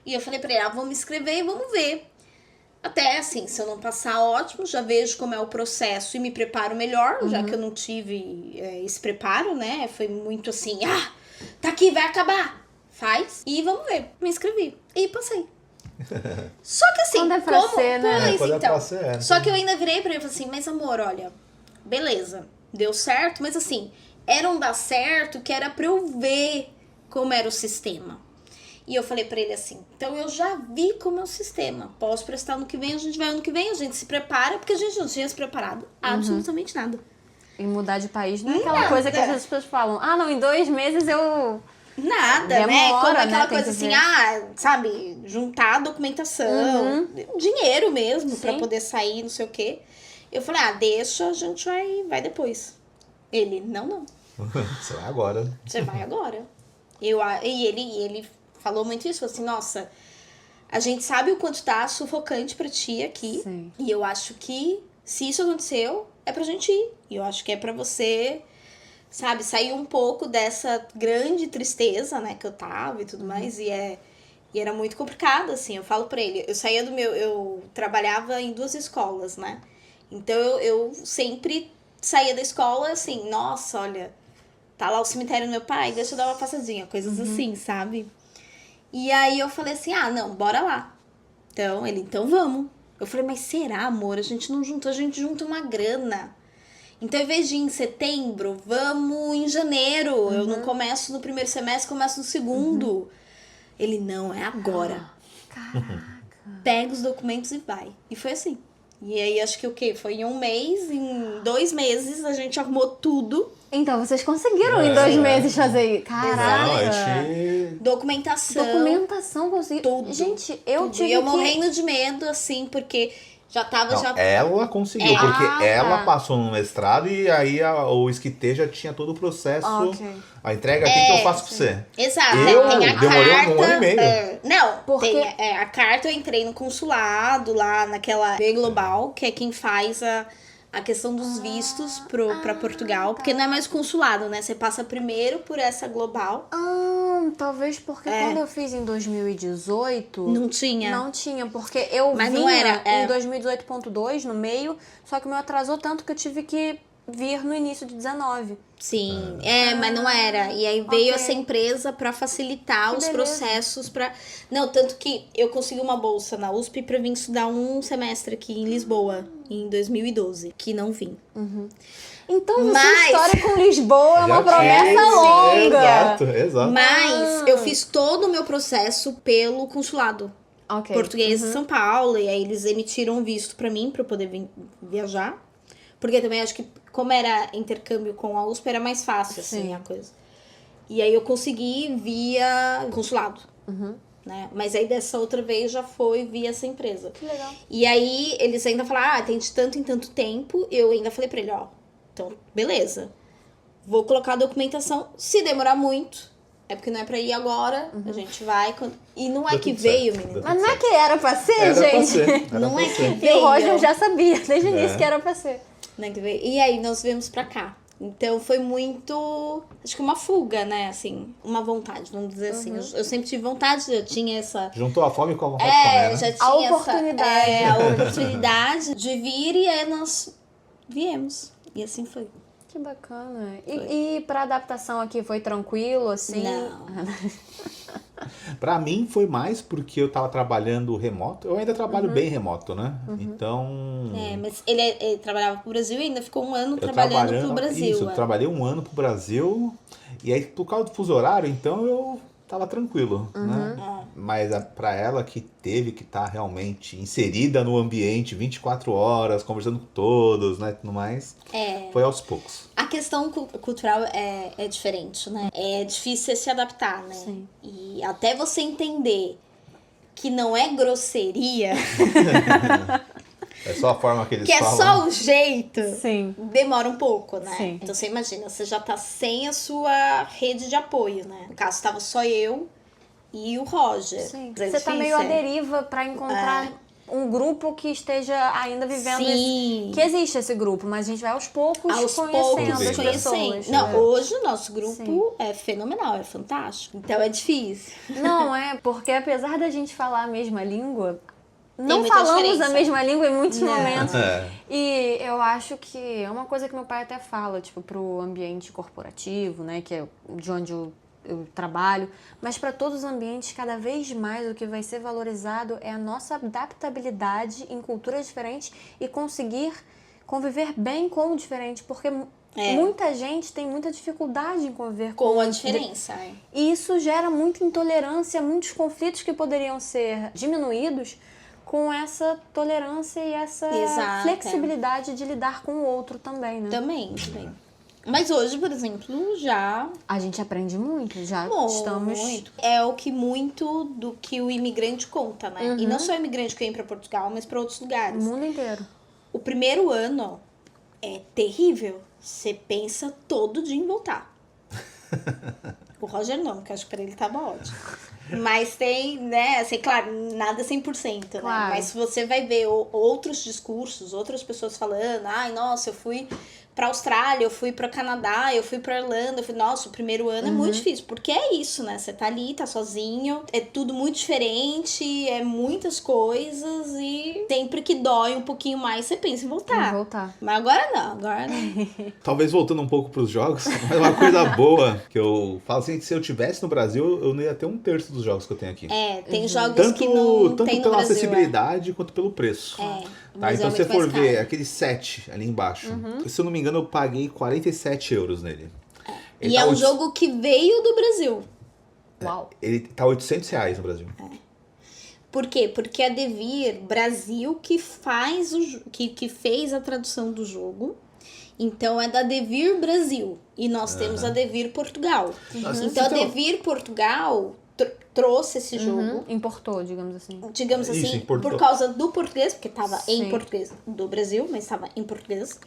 E eu falei pra ele, vou me inscrever e vamos ver. Até, assim, se eu não passar, ótimo, já vejo como é o processo e me preparo melhor, já que eu não tive esse preparo, né, foi muito assim, tá aqui, vai acabar, faz, e vamos ver. Me inscrevi e passei. Só que assim, quando é pra ser, né? Pois, Quando é então. pra ser, Só que eu ainda virei pra ele e falei assim, mas amor, olha, beleza, deu certo, mas assim, era um dar certo que era pra eu ver como era o sistema. E eu falei pra ele assim, então eu já vi como é o sistema, posso prestar ano que vem, a gente vai ano que vem, a gente se prepara, porque a gente não tinha se preparado absolutamente nada. E mudar de país não é aquela coisa que às vezes as pessoas falam, não, em 2 meses eu... Nada, demora, né? Como né? aquela Tem coisa que assim, ver. sabe, juntar a documentação, dinheiro mesmo, pra poder sair, não sei o quê. Eu falei, deixa, a gente vai depois. Ele, não. Você vai agora. Você vai agora. E ele falou muito isso, falou assim, nossa, a gente sabe o quanto tá sufocante pra ti aqui. Sim. E eu acho que, se isso aconteceu, é pra gente ir. E eu acho que é pra você... Sabe, sair um pouco dessa grande tristeza, né, que eu tava e tudo mais, e era muito complicado, assim, eu falo pra ele, eu trabalhava em 2 escolas, né, então eu sempre saía da escola, assim, nossa, olha, tá lá o cemitério do meu pai, deixa eu dar uma passadinha, coisas assim, sabe, e aí eu falei assim, não, bora lá, então vamos, eu falei, mas será, amor, a gente não juntou, a gente junta uma grana. Então, em vez de ir em setembro, vamos em janeiro. Eu não começo no primeiro semestre, começo no segundo. Ele, não, é agora. Caraca. Pega os documentos e vai. E foi assim. E aí, acho que o quê? Foi em 1 mês, em 2 meses, a gente arrumou tudo. Então, vocês conseguiram em 2 meses fazer... Caraca. Documentação, consegui. tudo. Gente, eu tive E eu morrendo de medo, assim, porque... Já tava, Não, ela conseguiu, porque ela passou no mestrado e aí o ISCTE já tinha todo o processo. A entrega aqui que eu faço pra você. Exato. Eu tem a demorei carta, 1 ano e meio. Não, porque... tem a carta, eu entrei no consulado lá naquela B Global, que é quem faz a questão dos vistos pra Portugal. Porque não é mais consulado, né? Você passa primeiro por essa global. Talvez porque quando eu fiz em 2018... Não tinha. Não tinha, porque eu Mas vinha não era, em 2018.2 no meio, só que o meu atrasou tanto que eu tive que vir no início de 19. Sim, mas não era. E aí veio ok. essa empresa pra facilitar Que os beleza. processos para. Não, tanto que eu consegui uma bolsa na USP pra vir estudar um semestre aqui em Lisboa, em 2012, que não vim. Então, a sua Mas- história com Lisboa é uma Já promessa tinha, longa. Exato. Mas eu fiz todo o meu processo pelo consulado Ok. português de São Paulo, e aí eles emitiram um visto pra mim, pra eu poder viajar. Porque também acho que, como era intercâmbio com a USP, era mais fácil, assim, Sim. a coisa. E aí eu consegui via consulado, né? Mas aí dessa outra vez já foi via essa empresa. Que legal. E aí eles ainda falaram, tem de tanto em tanto tempo. Eu ainda falei pra ele, então, beleza. Vou colocar a documentação. Se demorar muito, é porque não é pra ir agora. A gente vai. E não é Deu que tudo veio, certo. menina. Mas não é que era pra ser, Era pra gente? ser. Era Não pra é que ser. E veio. o Roger já sabia desde o início É. que era pra ser. Não é que veio. E aí nós viemos pra cá. Então foi muito, acho que uma fuga, né, assim, uma vontade, vamos dizer assim. Eu sempre tive vontade, eu tinha essa... Juntou a fome com a vontade de comer, né? já tinha A oportunidade. a oportunidade de vir e aí nós viemos. E assim foi. Que bacana. E pra adaptação aqui foi tranquilo, assim? Não. Pra mim foi mais porque eu tava trabalhando remoto. Eu ainda trabalho bem remoto, né? Então... Mas ele trabalhava pro Brasil e ainda ficou um ano eu trabalhando pro Brasil. Isso, eu trabalhei um ano pro Brasil. E aí, por causa do fuso horário, então eu tava tranquilo, né? Mas pra ela que teve que estar realmente inserida no ambiente 24 horas, conversando com todos, né? Tudo mais. Foi aos poucos. A questão cultural é diferente, né? É difícil se adaptar, né? Sim. E até você entender que não é grosseria, É só a forma que eles que é falam. só o jeito, Sim. demora um pouco, né? Sim. Então você imagina, você já tá sem a sua rede de apoio, né? No caso, tava só eu e o Roger. Sim. É Você tá difícil, meio à deriva pra encontrar um grupo que esteja ainda vivendo Sim. que existe esse grupo, mas a gente vai aos poucos Aos conhecendo poucos as pessoas. conhecendo. Não, hoje o nosso grupo Sim. é fenomenal, é fantástico. Então é difícil. Não, porque apesar da gente falar a mesma língua, não muita falamos diferença. a mesma língua em muitos Não. momentos. É. E eu acho que é uma coisa que meu pai até fala, tipo, pro ambiente corporativo, né, que é de onde eu trabalho, mas para todos os ambientes, cada vez mais o que vai ser valorizado é a nossa adaptabilidade em culturas diferentes e conseguir conviver bem com o diferente, porque muita gente tem muita dificuldade em conviver Com a o diferença. e isso gera muita intolerância, muitos conflitos que poderiam ser diminuídos com essa tolerância e essa Exato, flexibilidade de lidar com o outro também, né? Também. Mas hoje, por exemplo, já A gente aprende muito, já estamos... muito. É o que muito do que o imigrante conta, né? E não só o imigrante que vem pra Portugal, mas pra outros O lugares. mundo inteiro. O primeiro ano é terrível. Você pensa todo dia em voltar. O Roger não, porque eu acho que pra ele tava ótimo. Mas tem, né, assim, claro, nada 100%, né? Claro. Mas você vai ver outros discursos, outras pessoas falando, ai, nossa, eu fui pra Austrália, eu fui pra Canadá, eu fui pra Irlanda, eu fui, nossa, o primeiro ano é muito difícil, porque é isso, né? Você tá ali, tá sozinho, é tudo muito diferente, é muitas coisas e sempre que dói um pouquinho mais, você pensa em voltar. Voltar. Mas agora não. Talvez voltando um pouco pros jogos, mas uma coisa boa que eu falo assim, que se eu tivesse no Brasil, eu não ia ter um terço dos jogos que eu tenho aqui. Tem jogos que não Tanto tem no pela Brasil. acessibilidade quanto pelo preço. Tá, Mas então é se você muito mais for ver caro. aquele set ali embaixo, se eu não me engano, eu paguei 47 euros nele. Ele E tá é um 800 jogo que veio do Brasil. Uau. Ele tá 800 reais no Brasil. Por quê? Porque a Devir Brasil que faz que fez a tradução do jogo. Então é da Devir Brasil. E nós temos a Devir Portugal. Nossa, Então a então- Devir Portugal trouxe esse jogo. Importou, digamos assim. Digamos Isso, assim, importou. por causa do português, porque tava Sim. em português do Brasil, mas tava em português.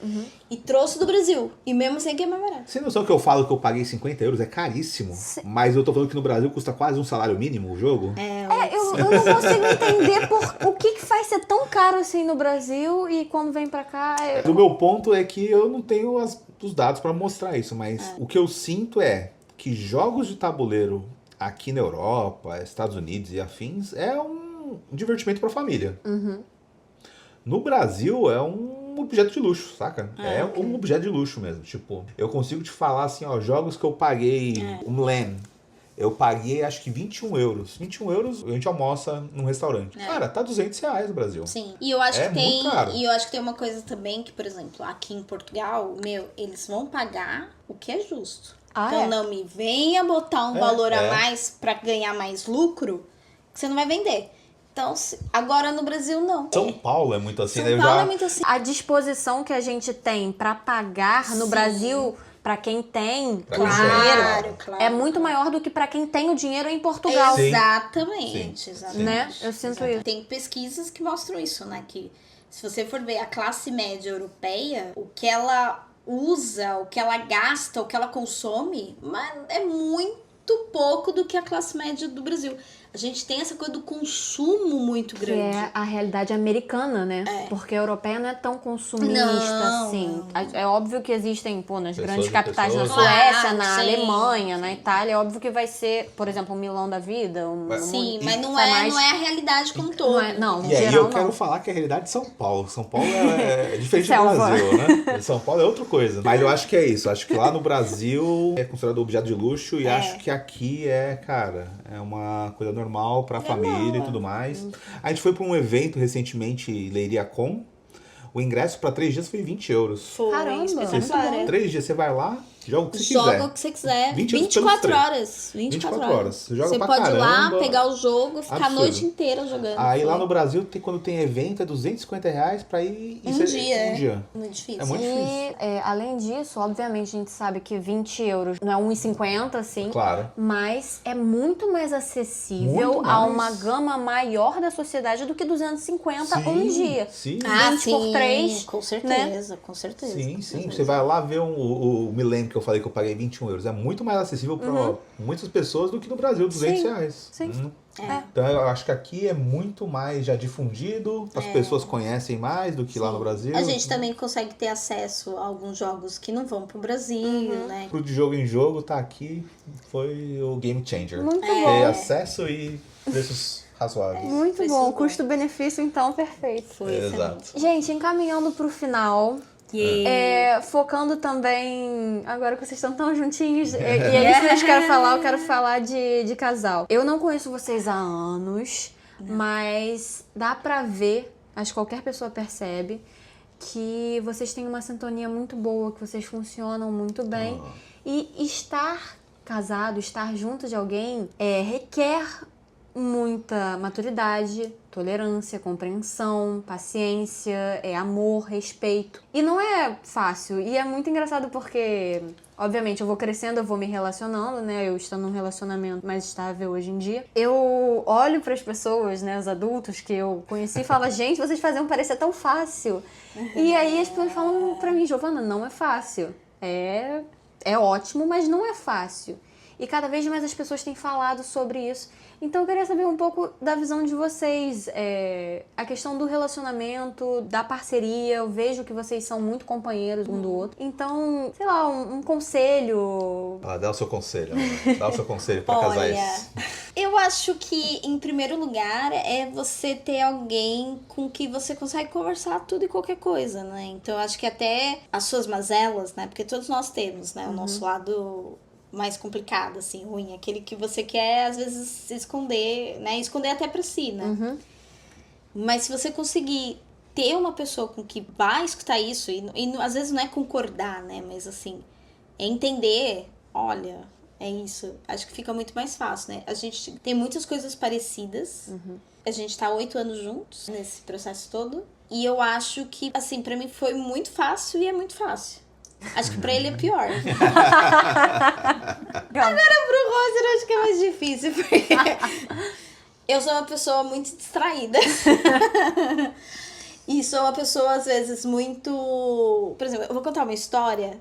E trouxe do Brasil. E mesmo assim que é mais barato. Você tem noção que eu falo que eu paguei 50 euros? É caríssimo. Mas eu tô falando que no Brasil custa quase um salário mínimo o jogo. Eu não consigo entender o que faz ser tão caro assim no Brasil e quando vem pra cá... O meu ponto é que eu não tenho os dados pra mostrar isso, mas o que eu sinto é que jogos de tabuleiro aqui na Europa, Estados Unidos e afins é um divertimento pra família. No Brasil é um um objeto de luxo, saca? É um objeto de luxo mesmo. Tipo, eu consigo te falar assim, ó, jogos que eu paguei, um LAN. Eu paguei acho que 21 euros. 21 euros a gente almoça num restaurante. Cara, tá R$200 no Brasil. Sim. E eu acho É que tem. muito caro. E eu acho que tem uma coisa também que, por exemplo, aqui em Portugal, eles vão pagar o que é justo. Então não me venha botar um valor a mais pra ganhar mais lucro, que você não vai vender. Então, agora no Brasil, não. São Paulo é muito assim, São né? Paulo é muito assim. A disposição que a gente tem pra pagar no Brasil, pra quem tem Pra o quem dinheiro, claro. é muito maior do que pra quem tem o dinheiro em Portugal. Sim. Exatamente. Né? Eu sinto isso. Tem pesquisas que mostram isso, né? Que se você for ver a classe média europeia, o que ela usa, o que ela gasta, o que ela consome, mas é muito pouco do que a classe média do Brasil. A gente tem essa coisa do consumo muito Que grande. é a realidade americana, né? Porque a europeia não é tão consumista Não, assim. É óbvio que existem, nas Pessoas grandes e capitais, na pessoas. Suécia, Claro, na sim, Alemanha, sim. na Itália, é óbvio que vai ser, por exemplo, um Milão da vida. Sim, mas não sai é, mais- não é a realidade como todo. Não, E aí geral eu quero não. falar que a realidade de São Paulo. São Paulo é diferente do Selva. Brasil, né? São Paulo é outra coisa. Mas eu acho que é isso. Acho que lá no Brasil é considerado objeto de luxo e acho que aqui cara, é uma coisa normal pra família e tudo mais. A gente foi pra um evento recentemente, Leiria Com. O ingresso pra 3 dias foi 20 euros. Foi Caramba, espetacular, é. 3 dias você vai lá, joga o que você Joga quiser. o que você quiser. 20 euros 24 pelos horas. 24 horas. Você joga Você pra pode ir lá, caramba. pegar o jogo e ficar a Absurdo. noite inteira jogando. Aí lá Foi no Brasil, quando tem evento, é R$250 pra ir... Um isso dia, Um é. dia. muito difícil. É muito difícil. E, além disso, obviamente, a gente sabe que 20 euros não é 1,50, assim. Claro. Mas é muito mais acessível Muito a mais. uma gama maior da sociedade do que 250 um dia. Sim. 20 por 3, com certeza, com certeza. Sim, com sim. certeza. Você vai lá ver o Millennium que eu falei que eu paguei 21 euros. É muito mais acessível para muitas pessoas do que no Brasil, R$200. sim. Então eu acho que aqui é muito mais já difundido, as pessoas conhecem mais do que lá no Brasil. A gente também consegue ter acesso a alguns jogos que não vão pro Brasil, né? Pro de jogo em jogo, tá aqui, foi o game changer. Muito Ter bom. acesso e preços razoáveis. Muito Foi bom. super bom. Custo-benefício, então, perfeito. Foi Exato. excelente. Gente, encaminhando pro final, focando também, agora que vocês estão tão juntinhos, e é isso que eu quero falar de casal. Eu não conheço vocês há anos, mas dá pra ver, acho que qualquer pessoa percebe, que vocês têm uma sintonia muito boa, que vocês funcionam muito bem. E estar casado, estar junto de alguém, requer muita maturidade, tolerância, compreensão, paciência, amor, respeito. E não é fácil. E é muito engraçado porque, obviamente, eu vou crescendo, eu vou me relacionando, né? Eu estou num relacionamento mais estável hoje em dia. Eu olho para as pessoas, né? Os adultos que eu conheci e falo, gente, vocês faziam parecer tão fácil. E aí as pessoas falam pra mim, Giovana, não é fácil. É ótimo, mas não é fácil. E cada vez mais as pessoas têm falado sobre isso. Então eu queria saber um pouco da visão de vocês. A questão do relacionamento, da parceria. Eu vejo que vocês são muito companheiros um do outro. Então, sei lá, um conselho. Dá o seu conselho, amor. Dá o seu conselho pra Olha, casais. eu acho que, em primeiro lugar, é você ter alguém com que você consegue conversar tudo e qualquer coisa, né? Então, eu acho que até as suas mazelas, né? Porque todos nós temos, né? O nosso lado mais complicado, assim, ruim. Aquele que você quer, às vezes, se esconder, né? Esconder até pra si, né? Mas se você conseguir ter uma pessoa com que vai escutar isso, e às vezes não é concordar, né? Mas, assim, é entender, olha, é isso. Acho que fica muito mais fácil, né? A gente tem muitas coisas parecidas. A gente tá 8 anos juntos nesse processo todo. E eu acho que, assim, pra mim foi muito fácil e é muito fácil. Acho que pra ele é pior. Agora pro Roger eu acho que é mais difícil, porque eu sou uma pessoa muito distraída. E sou uma pessoa, às vezes, muito... Por exemplo, eu vou contar uma história.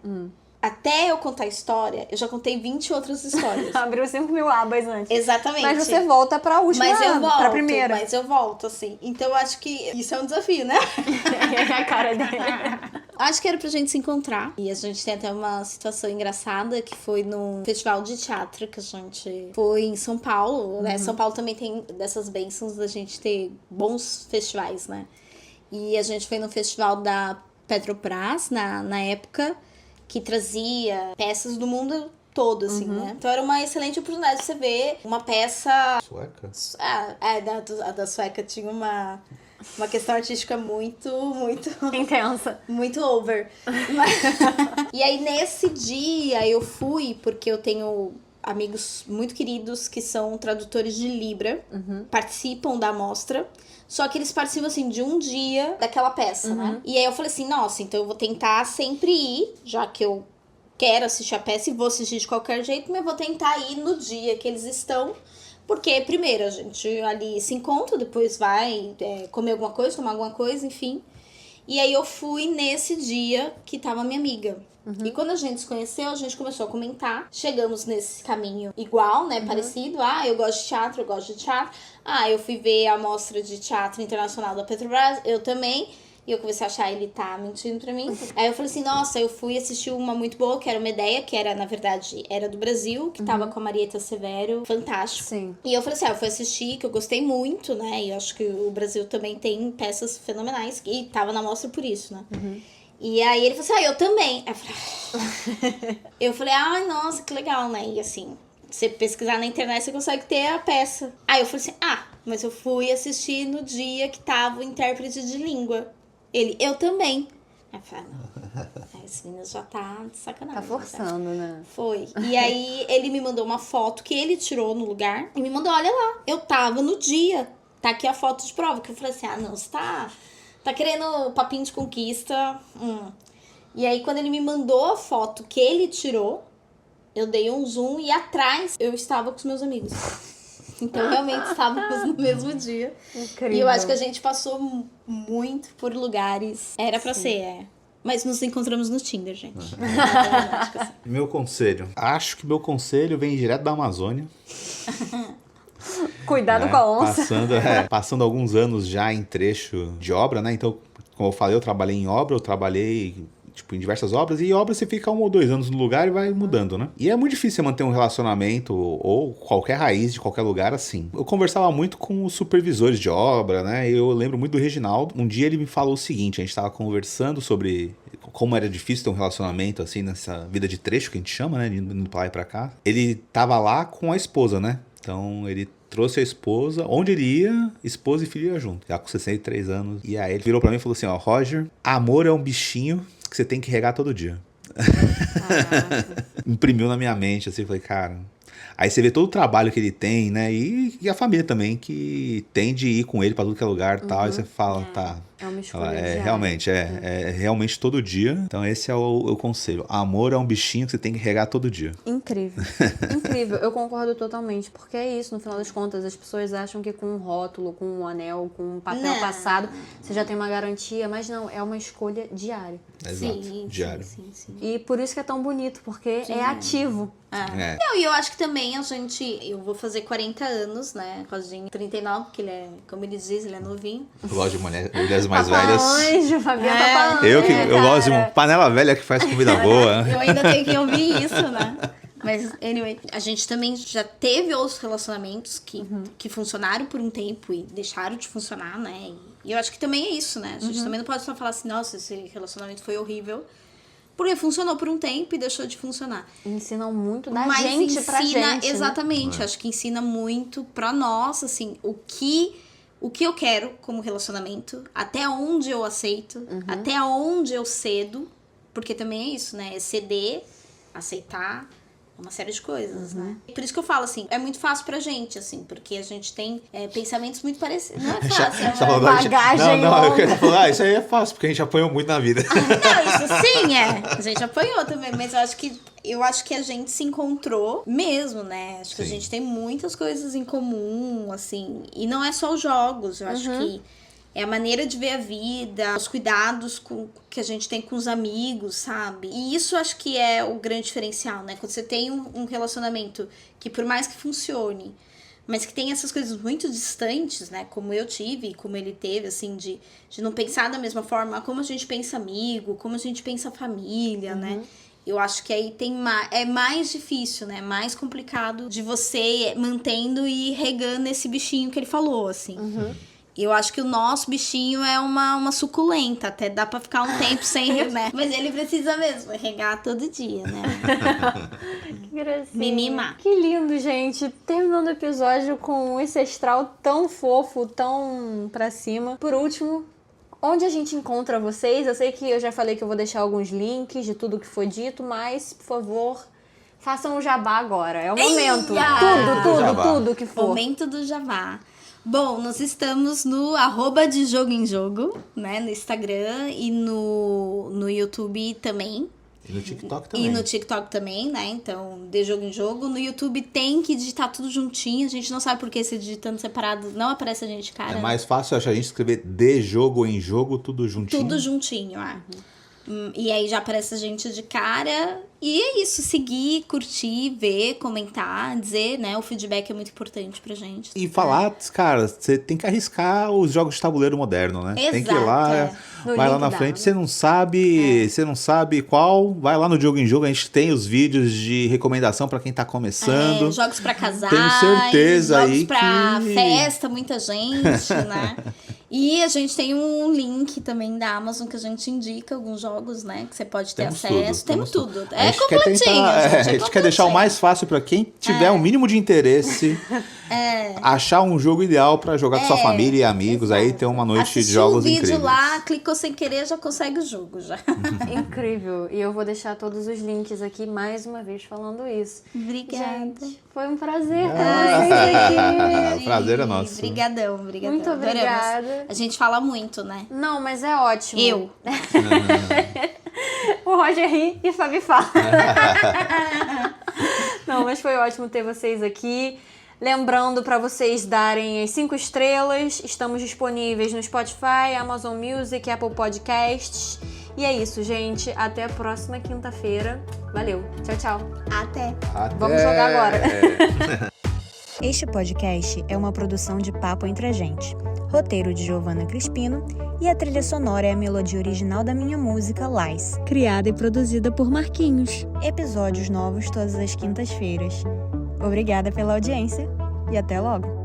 Até eu contar a história, eu já contei 20 outras histórias. Abriu 5.000 abas antes. Exatamente. Mas você volta pra última, Mas eu volto, pra primeira. mas eu volto, assim. Então, eu acho que isso é um desafio, né? A cara dele. Acho que era pra gente se encontrar. E a gente tem até uma situação engraçada, que foi num festival de teatro que a gente foi em São Paulo, né? São Paulo também tem dessas bênçãos da gente ter bons festivais, né? E a gente foi no festival da Petrobras na época, que trazia peças do mundo todo, assim, né? Então era uma excelente oportunidade de você ver uma peça... Sueca? A da sueca tinha uma questão artística muito Intensa. muito over. E aí, nesse dia, eu fui, porque eu tenho amigos muito queridos que são tradutores de Libra, participam da mostra, só que eles participam, assim, de um dia daquela peça, né? E aí eu falei assim, nossa, então eu vou tentar sempre ir, já que eu quero assistir a peça e vou assistir de qualquer jeito, mas eu vou tentar ir no dia que eles estão, porque primeiro a gente ali se encontra, depois vai comer alguma coisa, tomar alguma coisa, enfim. E aí eu fui nesse dia que tava minha amiga. E quando a gente se conheceu, a gente começou a comentar. Chegamos nesse caminho igual, né? Parecido. Eu gosto de teatro, eu gosto de teatro. Eu fui ver a mostra de teatro internacional da Petrobras, eu também. E eu comecei a achar ele tá mentindo pra mim. Aí eu falei assim, nossa, eu fui assistir uma muito boa, que era uma ideia, que era, na verdade, era do Brasil, que tava com a Marieta Severo, fantástico. Sim. E eu falei assim, eu fui assistir, que eu gostei muito, né? E eu acho que o Brasil também tem peças fenomenais, e tava na mostra por isso, né? E aí ele falou assim, eu também. Eu falei, ai, nossa, que legal, né? E assim, você pesquisar na internet, você consegue ter a peça. Aí eu falei assim, mas eu fui assistir no dia que tava o intérprete de língua. Ele, eu também. Aí eu falei, não, esse menino já tá de sacanagem. Tá forçando, né? Foi. E aí ele me mandou uma foto que ele tirou no lugar e me mandou, olha lá, eu tava no dia. Tá aqui a foto de prova. Que eu falei assim, não, você tá querendo papinho de conquista. E aí quando ele me mandou a foto que ele tirou, eu dei um zoom e atrás eu estava com os meus amigos. Então, realmente, estávamos no mesmo dia. Incrível. E eu acho que a gente passou muito por lugares. Era pra ser, Mas nos encontramos no Tinder, gente. Meu conselho. Acho que meu conselho vem direto da Amazônia. Cuidado com a onça. Passando alguns anos já em trecho de obra, né? Então, como eu falei, eu trabalhei em obra, eu trabalhei... em diversas obras, e obra você fica 1 ou 2 anos no lugar e vai mudando, né? E é muito difícil você manter um relacionamento ou qualquer raiz de qualquer lugar assim. Eu conversava muito com os supervisores de obra, né? Eu lembro muito do Reginaldo. Um dia ele me falou o seguinte, a gente tava conversando sobre como era difícil ter um relacionamento assim nessa vida de trecho que a gente chama, né? Indo pra lá e pra cá. Ele tava lá com a esposa, né? Então ele trouxe a esposa, onde ele ia, esposa e filho ia junto, já com 63 anos. E aí ele virou pra mim e falou assim, Roger, amor é um bichinho que você tem que regar todo dia. Imprimiu na minha mente, assim, falei, cara... Aí você vê todo o trabalho que ele tem, né? E a família também, que tem de ir com ele pra tudo que é lugar e tal. Aí você fala, tá... É uma escolha diária. Realmente, é realmente todo dia. Então esse é o conselho. Amor é um bichinho que você tem que regar todo dia. Incrível. Incrível. Eu concordo totalmente. Porque é isso, no final das contas, as pessoas acham que com um rótulo, com um anel, com um papel passado, você já tem uma garantia. Mas não, é uma escolha diária. Exato, diário. Sim. E por isso que é tão bonito, porque é ativo. Não, e eu acho que também eu vou fazer 40 anos, né? Rosinho 39, porque ele é, como ele diz, ele é novinho. Eu gosto de mulheres mais velhas. Anjo, Fabiana Papa Anjo. Eu gosto de uma panela velha que faz comida boa. Eu ainda tenho que ouvir isso, né? Mas, anyway, a gente também já teve outros relacionamentos que funcionaram por um tempo e deixaram de funcionar, né? E eu acho que também é isso, né? A gente também não pode só falar assim, nossa, esse relacionamento foi horrível. Porque funcionou por um tempo e deixou de funcionar. Ensinam muito da gente pra gente. Exatamente. Né? Acho que ensina muito pra nós, assim, o que eu quero como relacionamento, até onde eu aceito, até onde eu cedo. Porque também é isso, né? É ceder, aceitar, uma série de coisas, né? Por isso que eu falo, assim, é muito fácil pra gente, assim, porque a gente tem pensamentos muito parecidos. Não é fácil, é uma bagagem. Não, eu quero falar, isso aí é fácil, porque a gente apanhou muito na vida. Não, isso sim a gente apanhou também, mas eu acho que a gente se encontrou mesmo, né? Acho que a gente tem muitas coisas em comum, assim, e não é só os jogos, eu acho que é a maneira de ver a vida, os cuidados que a gente tem com os amigos, sabe? E isso acho que é o grande diferencial, né? Quando você tem um relacionamento que, por mais que funcione, mas que tem essas coisas muito distantes, né? Como eu tive, como ele teve, assim, de não pensar da mesma forma, como a gente pensa amigo, como a gente pensa família, né? Eu acho que aí é mais difícil, né? Mais complicado de você mantendo e regando esse bichinho que ele falou, assim. Eu acho que o nosso bichinho é uma suculenta, até dá pra ficar um tempo sem, né? Mas ele precisa mesmo regar todo dia, né? Que gracinha. Me mimar. Que lindo, gente. Terminando o episódio com esse astral tão fofo, tão pra cima. Por último, onde a gente encontra vocês? Eu sei que eu já falei que eu vou deixar alguns links de tudo que foi dito, mas, por favor, façam o jabá agora. É o momento. Jabá. Tudo que for. Momento do jabá. Bom, nós estamos no @de jogo em jogo, né? No Instagram e no YouTube também. E no TikTok também. E no TikTok também, né? Então, de jogo em jogo. No YouTube tem que digitar tudo juntinho. A gente não sabe por que se digitando separado não aparece a gente, cara. É mais fácil, acho, a gente escrever de jogo em jogo, tudo juntinho. Tudo juntinho, E aí já aparece a gente de cara. E é isso, seguir, curtir, ver, comentar, dizer, né? O feedback é muito importante pra gente. E falar, cara, você tem que arriscar os jogos de tabuleiro moderno, né? Tem que ir Exato, lá, No vai lá link na dá, frente, né? você não sabe qual, vai lá no Jogo em Jogo, a gente tem os vídeos de recomendação pra quem tá começando. Jogos pra casais. Tenho certeza jogos aí pra que- festa, muita gente, né? E a gente tem um link também da Amazon que a gente indica alguns jogos, né? Que você pode ter Temos acesso. tudo, Temos tudo. A É gente quer completinho, tentar- gente. a gente quer deixar o mais fácil pra quem tiver o mínimo de interesse. Achar um jogo ideal pra jogar com sua família e amigos, aí ter uma noite de jogos um vídeo incríveis. lá, clicou sem querer, já consegue o jogo, já. Incrível. E eu vou deixar todos os links aqui mais uma vez falando isso. Obrigada. Gente, foi um prazer ter vocês aqui. O prazer é nosso. Obrigadão. Muito Adoramos. obrigada. A gente fala muito, né? Não, mas é ótimo. Eu. O Roger ri e a Fabi fala. Não, mas foi ótimo ter vocês aqui. Lembrando para vocês darem as 5 estrelas. Estamos disponíveis no Spotify, Amazon Music, Apple Podcasts. E é isso, gente. Até a próxima quinta-feira. Valeu. Tchau, tchau. Até. Vamos jogar agora. Este podcast é uma produção de Papo Entre a Gente. Roteiro de Giovanna Crispino e a trilha sonora é a melodia original da minha música Lies, criada e produzida por Marquinhos. Episódios novos todas as quintas-feiras. Obrigada pela audiência e até logo!